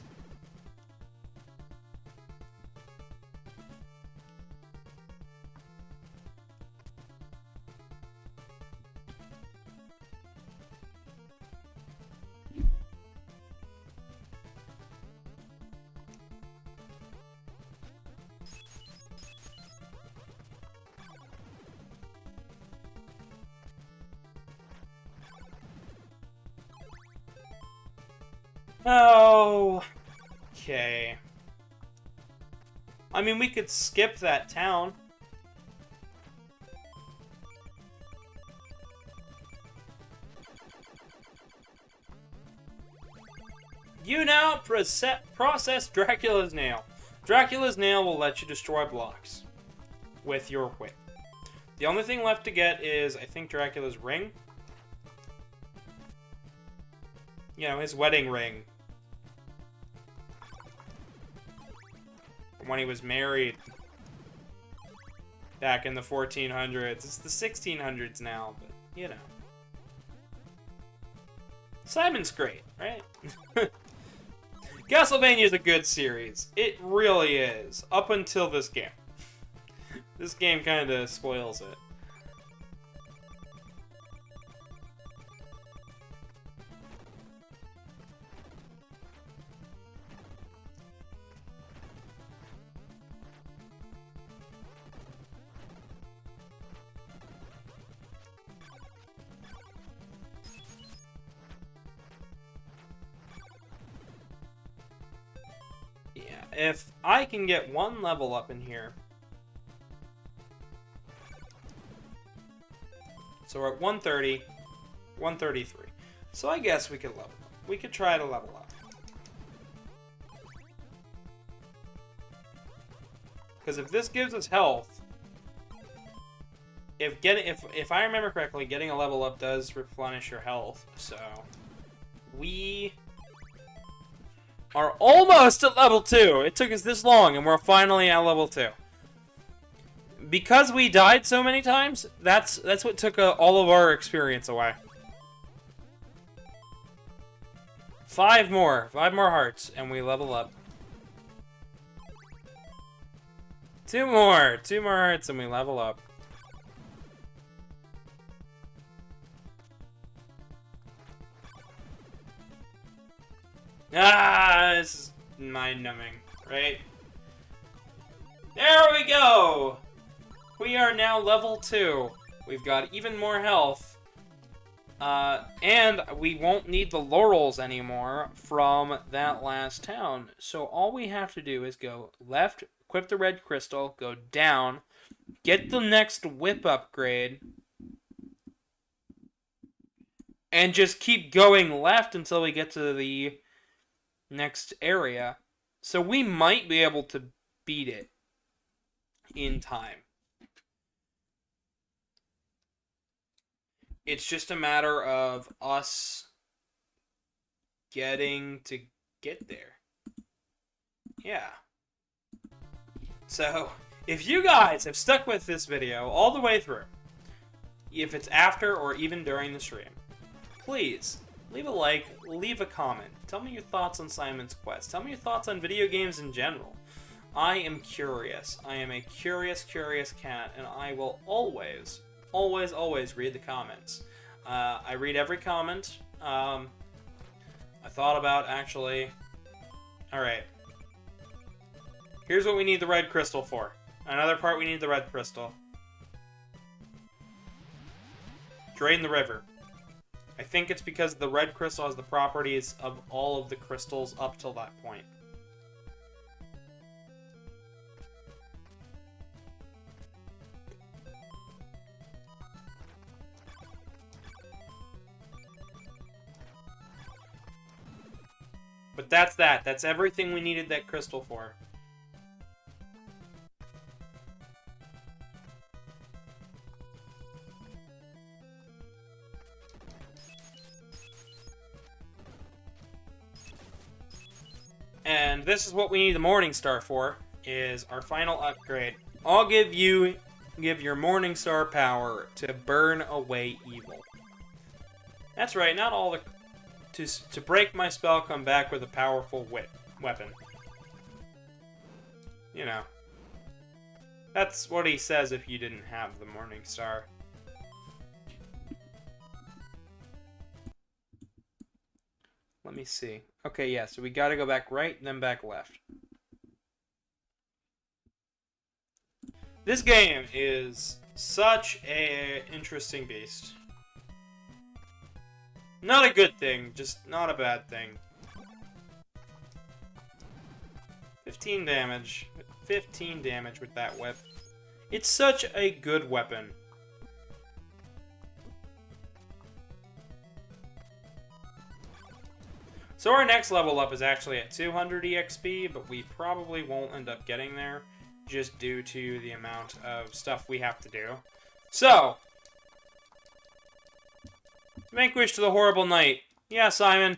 Oh, okay. I mean, we could skip that town. You now process Dracula's nail. Dracula's nail will let you destroy blocks with your whip. The only thing left to get is, I think, Dracula's ring. You know, his wedding ring. When he was married. Back in the 1400s. It's the 1600s now, but, you know. Simon's great, right? Castlevania is a good series. It really is. Up until this game. This game kind of spoils it. If I can get one level up in here. So we're at 130, 133. So I guess we could level up. We could try to level up. Because if this gives us health, if I remember correctly, getting a level up does replenish your health. So we are almost at level 2. It took us this long, and we're finally at level 2. Because we died so many times, that's what took all of our experience away. 5 more hearts, and we level up. 2 more hearts, and we level up. Ah, this is mind-numbing, right? There we go! We are now level 2. We've got even more health. And we won't need the laurels anymore from that last town. So all we have to do is go left, equip the red crystal, go down, get the next whip upgrade, and just keep going left until we get to the next area. So we might be able to beat it in time. It's just a matter of us getting to get there. Yeah. So, if you guys have stuck with this video all the way through, if it's after or even during the stream, please leave a like, leave a comment. Tell me your thoughts on Simon's Quest. Tell me your thoughts on video games in general. I am curious. I am a curious cat, and I will always read the comments. I read every comment. I thought about actually... Alright. Here's what we need the red crystal for. Another part we need the red crystal. Drain the river. I think it's because the red crystal has the properties of all of the crystals up till that point. But that's that. That's everything we needed that crystal for. And this is what we need the Morning Star for, is our final upgrade. I'll give your Morning Star power to burn away evil. That's right, not all the... To break my spell, come back with a powerful weapon. You know. That's what he says if you didn't have the Morning Star. Let me see. Okay, yeah, so we gotta go back right, and then back left. This game is such an interesting beast. Not a good thing, just not a bad thing. 15 damage. 15 damage with that whip. It's such a good weapon. So our next level up is actually at 200 EXP, but we probably won't end up getting there, just due to the amount of stuff we have to do. So, vanquish to the horrible knight. Yeah, Simon,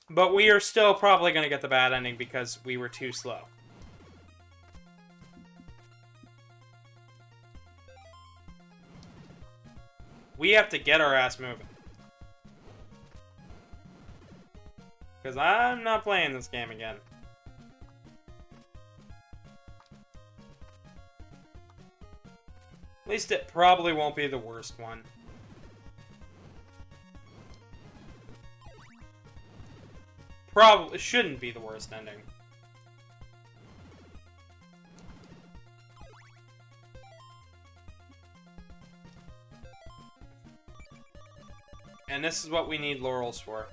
but we are still probably going to get the bad ending because we were too slow. We have to get our ass moving. Because I'm not playing this game again. At least it probably won't be the worst one. Probably shouldn't be the worst ending. And this is what we need laurels for.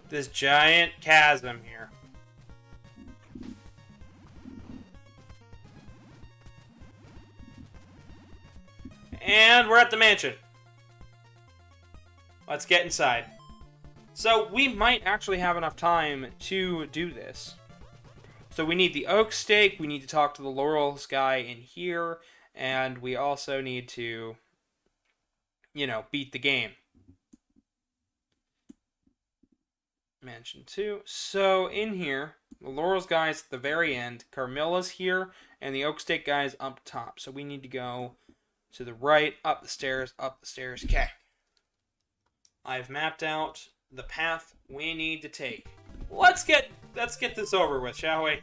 This giant chasm here. And we're at the mansion. Let's get inside. So we might actually have enough time to do this. So we need the oak stake, we need to talk to the laurels guy in here, and we also need to, you know, beat the game. Mansion 2. So in here, the laurels guy's at the very end, Carmilla's here, and the oak stake guy's up top. So we need to go to the right, up the stairs, Okay. I've mapped out the path we need to take. Let's get this over with, shall we?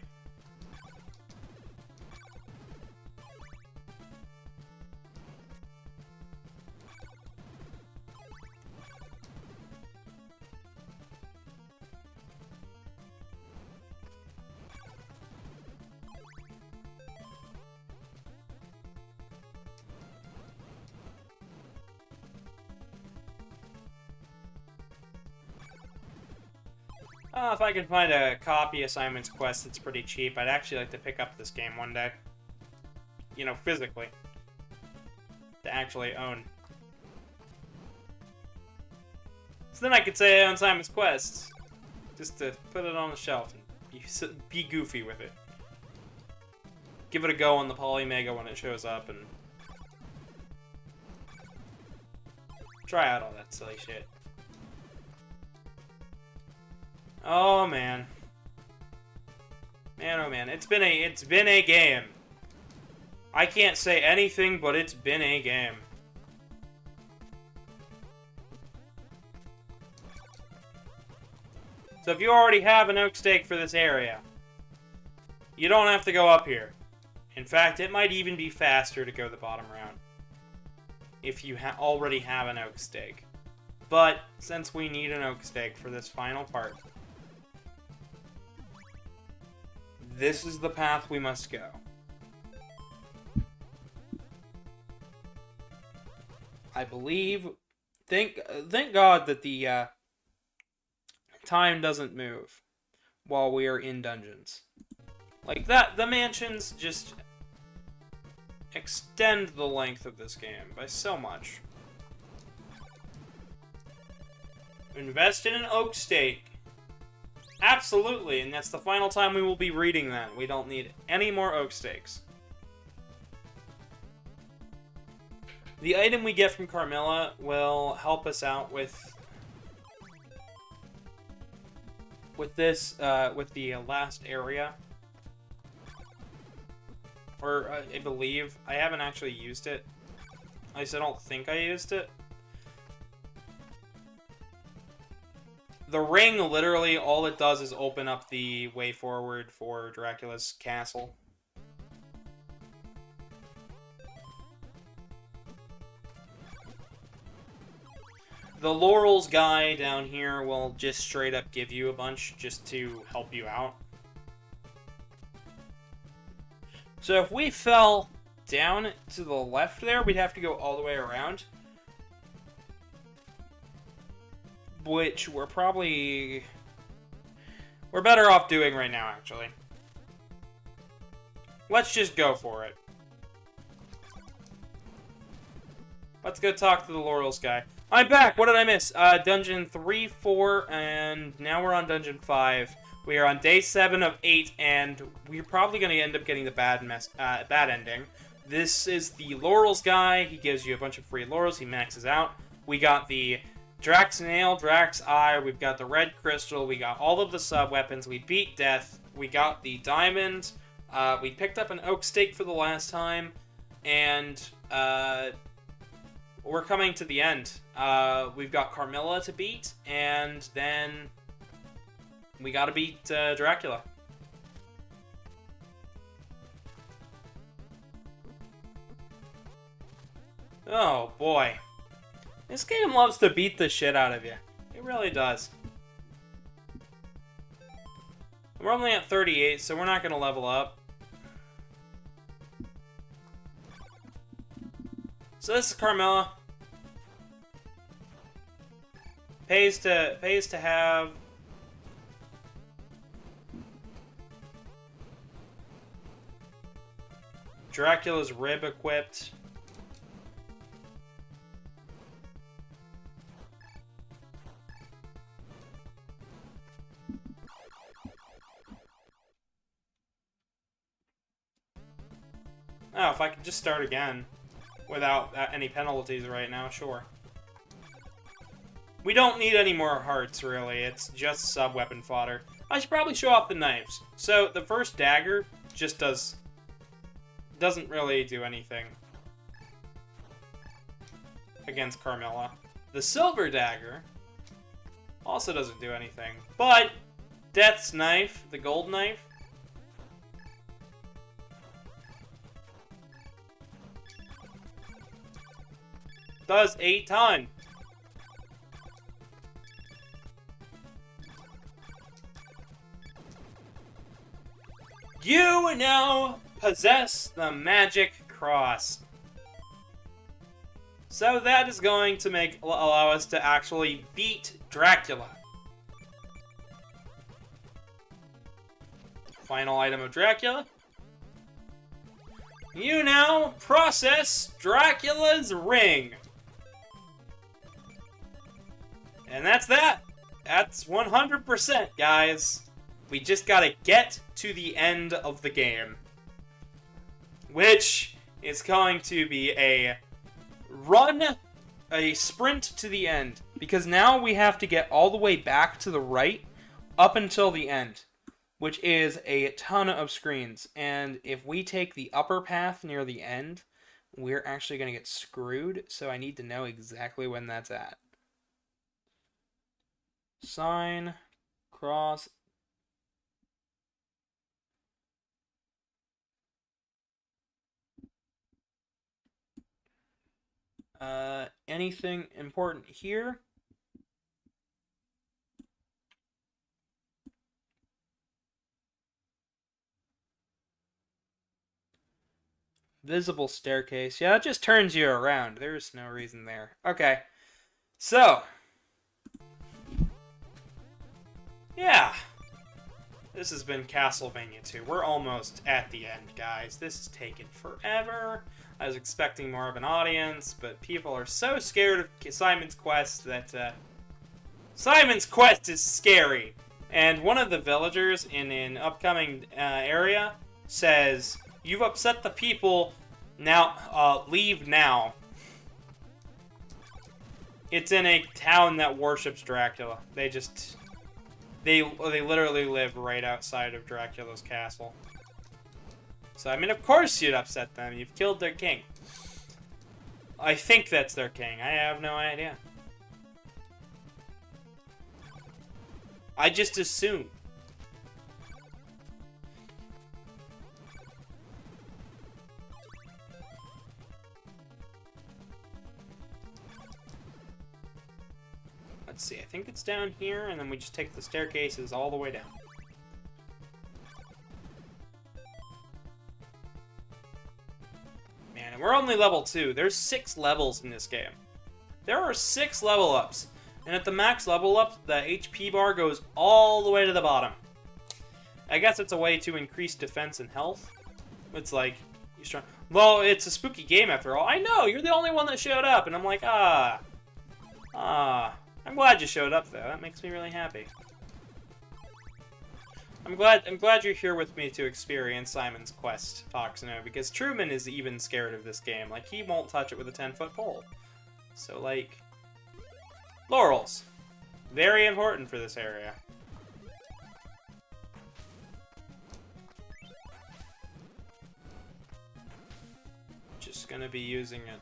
If I can find a copy of Simon's Quest that's pretty cheap, I'd actually like to pick up this game one day. You know, physically. To actually own. So then I could say I own Simon's Quest. Just to put it on the shelf and be goofy with it. Give it a go on the Polymega when it shows up and try out all that silly shit. Oh man. Man, oh man. It's been a game. I can't say anything, but it's been a game. So if you already have an oak stake for this area, you don't have to go up here. In fact, it might even be faster to go the bottom round if you already have an oak stake. But since we need an oak stake for this final part, this is the path we must go. I believe. Thank God that the time doesn't move while we are in dungeons. Like that, the mansions just extend the length of this game by so much. Invest in an oak stake. Absolutely, and that's the final time we will be reading that. We don't need any more oak stakes. The item we get from Carmilla will help us out with this, with the last area. Or, I believe. I haven't actually used it. At least I don't think I used it. The ring, literally, all it does is open up the way forward for Dracula's castle. The Laurels guy down here will just straight up give you a bunch just to help you out. So if we fell down to the left there, we'd have to go all the way around. Which we're better off doing right now, actually. Let's just go for it. Let's go talk to the Laurels guy. I'm back! What did I miss? Dungeon 3, 4, and now we're on Dungeon 5. We are on day 7 of 8, and we're probably going to end up getting the bad ending. This is the Laurels guy. He gives you a bunch of free Laurels. He maxes out. We got the Drax Nail, Drax Eye. We've got the Red Crystal. We got all of the sub-weapons. We beat Death. We got the Diamond. We picked up an Oak Stake for the last time. And, we're coming to the end. We've got Carmilla to beat, and then we gotta beat Dracula. Oh boy. This game loves to beat the shit out of you. It really does. We're only at 38, so we're not gonna level up. So this is Carmilla. Pays to have Dracula's rib equipped. Oh, if I could just start again without any penalties right now, sure. We don't need any more hearts, really. It's just sub-weapon fodder. I should probably show off the knives. So, the first dagger just doesn't really do anything against Carmilla. The silver dagger also doesn't do anything. But, Death's knife, the gold knife, does a ton. You now possess the magic cross. So that is going to allow us to actually beat Dracula. Final item of Dracula. You now process Dracula's ring. And that's that. That's 100%, guys. We just gotta get to the end of the game. Which is going to be a sprint to the end. Because now we have to get all the way back to the right up until the end. Which is a ton of screens. And if we take the upper path near the end, we're actually going to get screwed. So I need to know exactly when that's at. Sign, cross. Anything important here? Visible staircase. Yeah, it just turns you around. There's no reason there. Okay. So. Yeah. This has been Castlevania 2. We're almost at the end, guys. This is taking forever. I was expecting more of an audience, but people are so scared of Simon's Quest that, Simon's Quest is scary. And one of the villagers in an upcoming area says, "You've upset the people, now, leave now." It's in a town that worships Dracula. They literally live right outside of Dracula's castle. So, I mean, of course you'd upset them. You've killed their king. I think that's their king. I have no idea. I just assume. Let's see, I think it's down here, and then we just take the staircases all the way down. Man, and we're only level 2. There's 6 levels in this game. There are 6 level ups. And at the max level up, the HP bar goes all the way to the bottom. I guess it's a way to increase defense and health. It's like, you're strong. Well, it's a spooky game after all. I know, you're the only one that showed up. And I'm like, I'm glad you showed up, though. That makes me really happy. I'm glad you're here with me to experience Simon's Quest, Foxno, because Truman is even scared of this game. Like, he won't touch it with a 10-foot pole. So, like... Laurels. Very important for this area. Just gonna be using a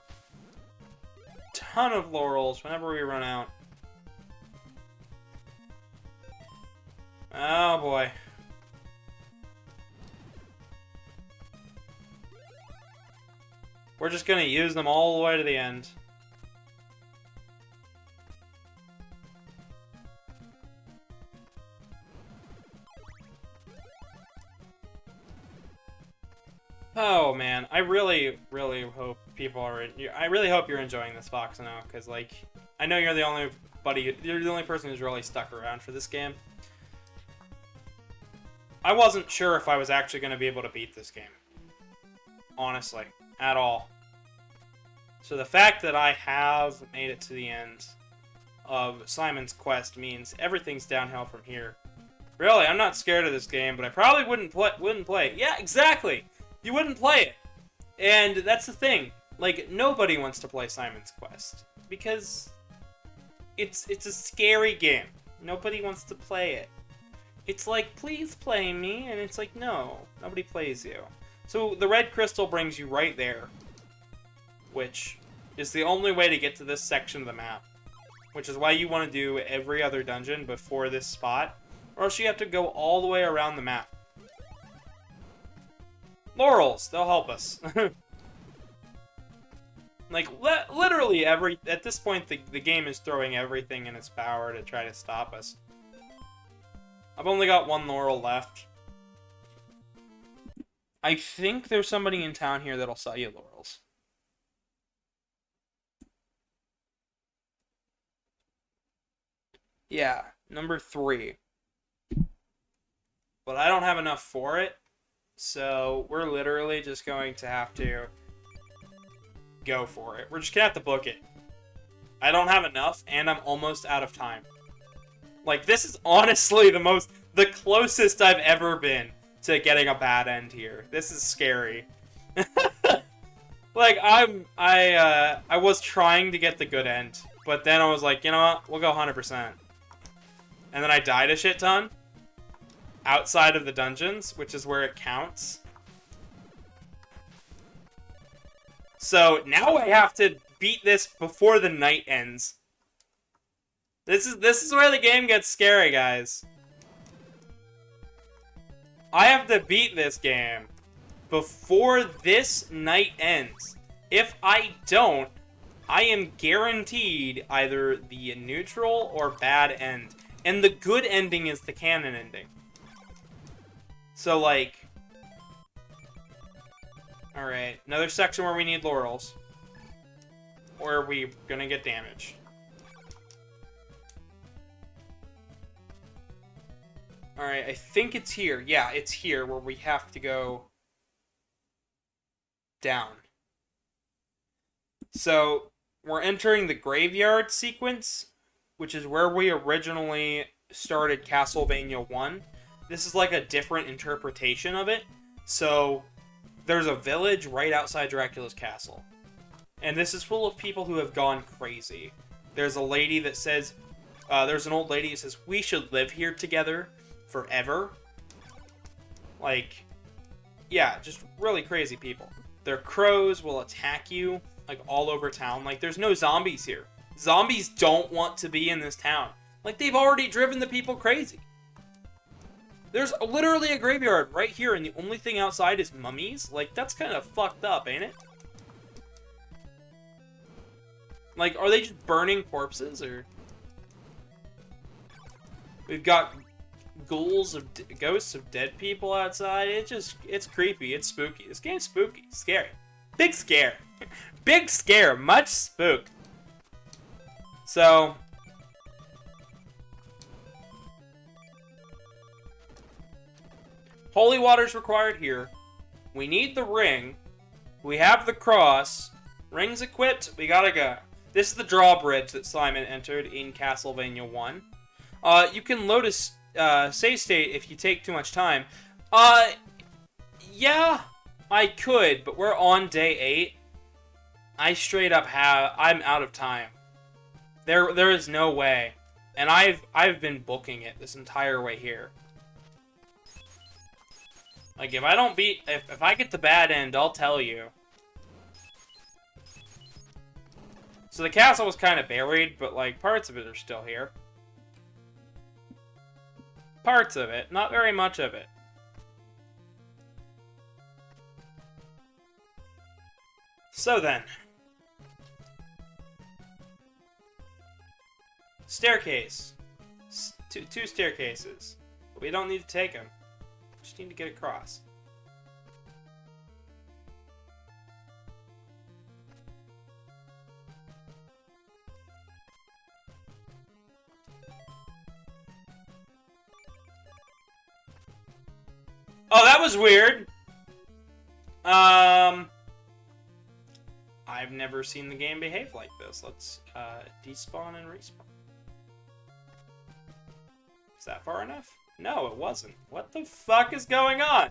ton of laurels whenever we run out. Oh boy. We're just gonna use them all the way to the end. Oh man, I really hope people are. I really hope you're enjoying this, Foxno, because like I know you're the only person who's really stuck around for this game. I wasn't sure if I was actually going to be able to beat this game, honestly, at all. So the fact that I have made it to the end of Simon's Quest means everything's downhill from here. Really, I'm not scared of this game, but I probably wouldn't play it. Yeah, exactly. You wouldn't play it. And that's the thing. Like, nobody wants to play Simon's Quest. Because it's a scary game. Nobody wants to play it. It's like, please play me. And it's like, no. Nobody plays you. So the red crystal brings you right there. Which is the only way to get to this section of the map. Which is why you want to do every other dungeon before this spot. Or else you have to go all the way around the map. Laurels, they'll help us. Like, literally at this point, the game is throwing everything in its power to try to stop us. I've only got 1 laurel left. I think there's somebody in town here that'll sell you laurels. Yeah, number 3. But I don't have enough for it. So, we're literally just going to have to go for it. We're just gonna have to book it. I don't have enough, and I'm almost out of time. Like, this is honestly the closest I've ever been to getting a bad end here. This is scary. Like, I was trying to get the good end, but then I was like, you know what, we'll go 100%. And then I died a shit ton. Outside of the dungeons, which is where it counts. So now I have to beat this before the night ends. This is where the game gets scary, guys. I have to beat this game before this night ends. If I don't, I am guaranteed either the neutral or bad end. And the good ending is the canon ending. So, like, Alright, another section where we need laurels. Or are we gonna get damaged? Alright, I think it's here. Yeah, it's here where we have to go down. So, we're entering the graveyard sequence, which is where we originally started Castlevania 1. This is like a different interpretation of it. So, there's a village right outside Dracula's castle. And this is full of people who have gone crazy. There's a lady that says, there's an old lady who says, we should live here together forever. Like, yeah, just really crazy people. Their crows will attack you, like, all over town. Like, there's no zombies here. Zombies don't want to be in this town. Like, they've already driven the people crazy. There's literally a graveyard right here, and the only thing outside is mummies? Like, that's kind of fucked up, ain't it? Like, are they just burning corpses, or... We've got ghouls of... ghosts of dead people outside. It's creepy. It's spooky. This game's spooky. Scary. Big scare. Big scare. Much spook. So... Holy water's required here. We need the ring. We have the cross. Ring's equipped. We gotta go. This is the drawbridge that Simon entered in Castlevania 1. You can load a save state if you take too much time. Yeah, I could, but we're on day 8. I straight up I'm out of time. There is no way. And I've been booking it this entire way here. Like, if I don't beat... If I get the bad end, I'll tell you. So the castle was kind of buried, but, like, parts of it are still here. Parts of it. Not very much of it. So then. Staircase. Two staircases. But we don't need to take them. Just need to get across. Oh, that was weird. I've never seen the game behave like this. Let's despawn and respawn. Is that far enough? No, it wasn't. What the fuck is going on?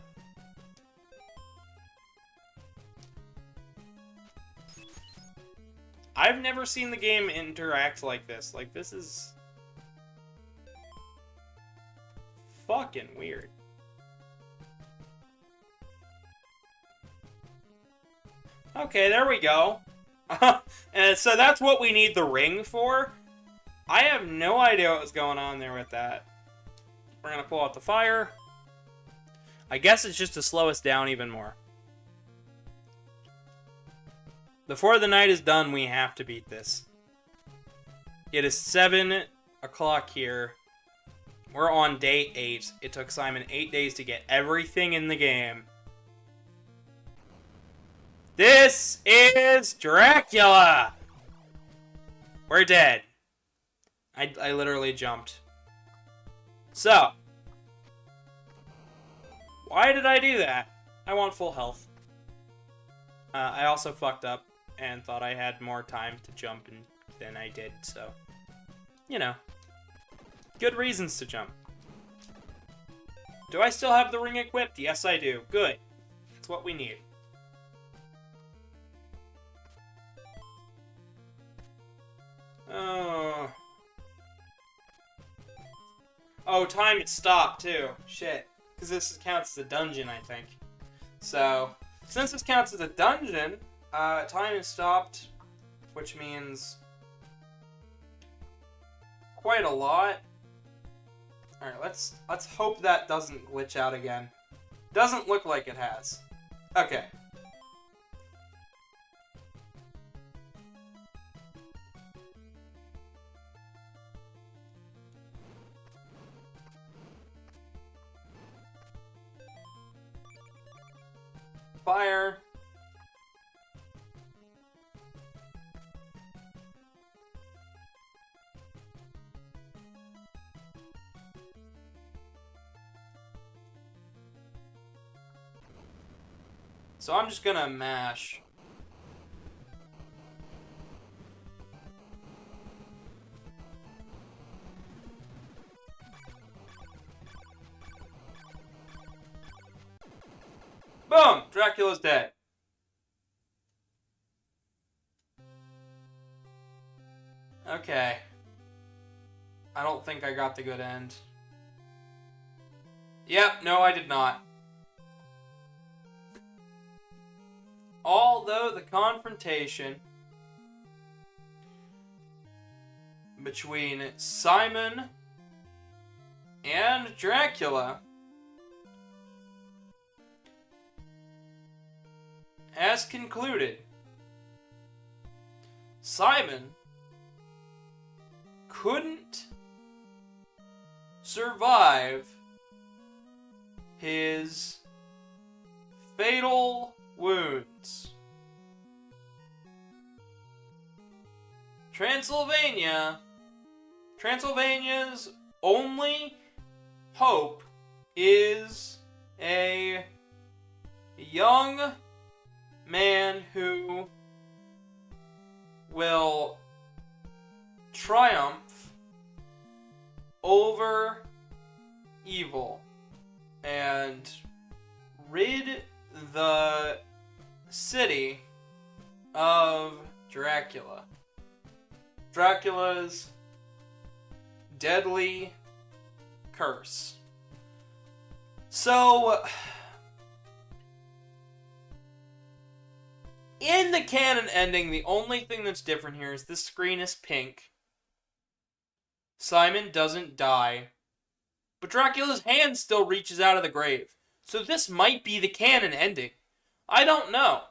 I've never seen the game interact like this. Like, this is... fucking weird. Okay, there we go. And so that's what we need the ring for. I have no idea what was going on there with that. We're gonna pull out the fire. I guess it's just to slow us down even more. Before the night is done, we have to beat this. It is 7 o'clock here. We're on day 8. It took Simon 8 days to get everything in the game. This is Dracula! We're dead. I literally jumped. So, why did I do that? I want full health. I also fucked up and thought I had more time to jump than I did, so, you know, good reasons to jump. Do I still have the ring equipped? Yes, I do. Good. That's what we need. Oh. Oh, time it stopped, too. Shit. Because this counts as a dungeon, I think. So, since this counts as a dungeon, time is stopped, which means quite a lot. Alright, let's hope that doesn't glitch out again. Doesn't look like it has. Okay. Fire. So I'm just gonna mash. Boom! Dracula's dead. Okay. I don't think I got the good end. Yep, no, I did not. Although the confrontation between Simon and Dracula has concluded, Simon couldn't survive his fatal wounds. Transylvania's only hope is a young man who will triumph over evil and rid the city of Dracula. Dracula's deadly curse. So, in the canon ending, the only thing that's different here is this screen is pink. Simon doesn't die, but Dracula's hand still reaches out of the grave. So this might be the canon ending. I don't know.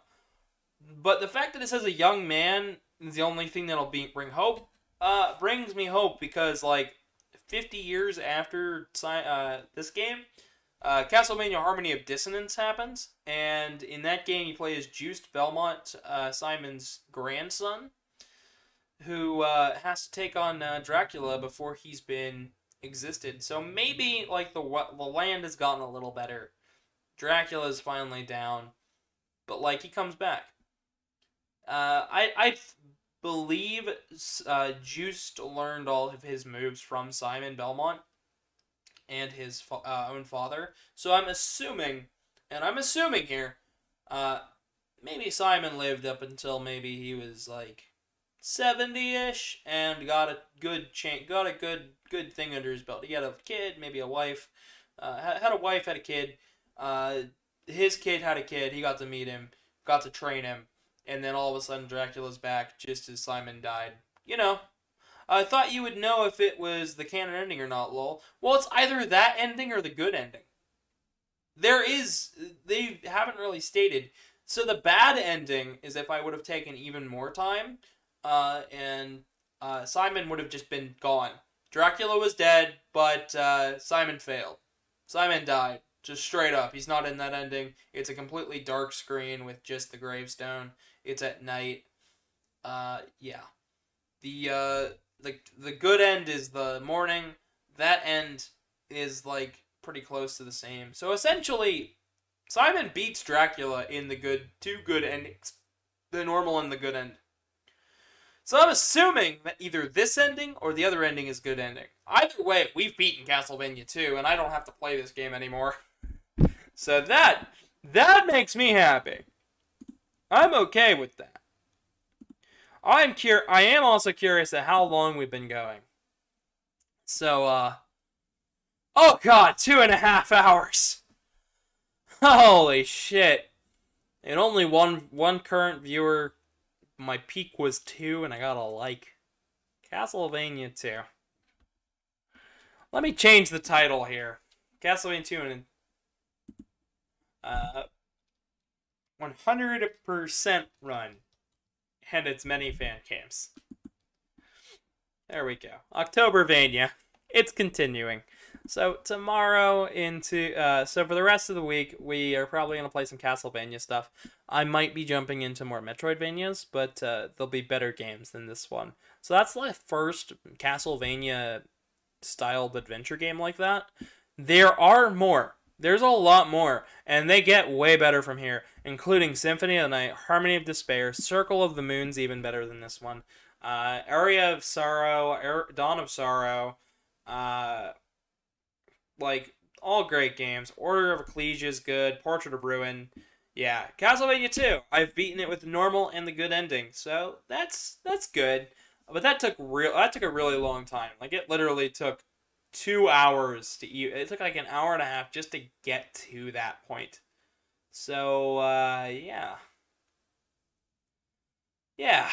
But the fact that it says a young man is the only thing that'll bring hope. Brings me hope because, like, 50 years after this game, Castlevania Harmony of Dissonance happens. And in that game, you play as Just Belmont, Simon's grandson, who has to take on Dracula before he's been existed. So maybe, like, the land has gotten a little better. Dracula's finally down. But, like, he comes back. I believe Just learned all of his moves from Simon Belmont and his own father. So I'm assuming here, maybe Simon lived up until maybe he was like 70-ish and got a good good thing under his belt. He had a kid, maybe a wife, had a wife, had a kid. His kid had a kid. He got to meet him, got to train him. And then all of a sudden Dracula's back just as Simon died. You know, I thought you would know if it was the canon ending or not, lol. Well, it's either that ending or the good ending. They haven't really stated. So the bad ending is if I would have taken even more time, and Simon would have just been gone. Dracula was dead, but Simon failed. Simon died. Just straight up. He's not in that ending. It's a completely dark screen with just the gravestone. It's at night. Yeah. The good end is the morning. That end is, like, pretty close to the same. So essentially, Simon beats Dracula in the two good endings. The normal and the good end. So I'm assuming that either this ending or the other ending is good ending. Either way, we've beaten Castlevania 2, and I don't have to play this game anymore. So that makes me happy. I'm okay with that. I am also curious at how long we've been going. So, oh god, 2.5 hours. Holy shit. And only one current viewer. My peak was 2, and I got a like. Castlevania 2. Let me change the title here. Castlevania 2 and 100% run. And its many fan cams. There we go. OctoberVania. It's continuing. So tomorrow so for the rest of the week, we are probably going to play some Castlevania stuff. I might be jumping into more Metroidvanias, but there'll be better games than this one. So that's the first Castlevania-styled adventure game like that. There are more. There's a lot more, and they get way better from here. including Symphony of the Night, Harmony of Despair, Circle of the Moon's even better than this one, Area of Sorrow, Dawn of Sorrow, uh, like all great games. Order of Ecclesia is good. Portrait of Ruin, yeah. Castlevania 2, I've beaten it with normal and the good ending, so that's good. But that took a really long time. Like it literally took 2 hours to eat. It took like an hour and a half just to get to that point. So yeah, yeah,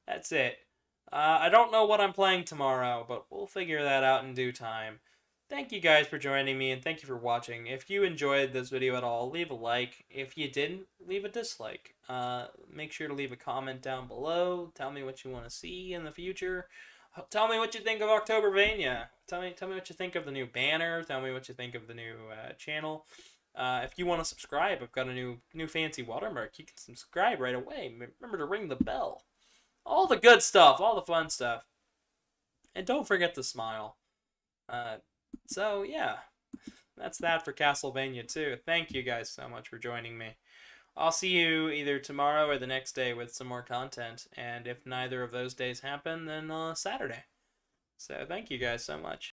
that's it. I don't know what I'm playing tomorrow, but we'll figure that out in due time. Thank you guys for joining me, and thank you for watching. If you enjoyed this video at all, leave a like. If you didn't, leave a dislike. Make sure to leave a comment down below. Tell me what you want to see in the future. Tell me what you think of OctoberVania. Tell me what you think of the new banner. Tell me what you think of the new channel. If you want to subscribe, I've got a new fancy watermark. You can subscribe right away. Remember to ring the bell. All the good stuff, all the fun stuff. And don't forget to smile. So, yeah. That's that for Castlevania 2. Thank you guys so much for joining me. I'll see you either tomorrow or the next day with some more content. And if neither of those days happen, then Saturday. So, thank you guys so much.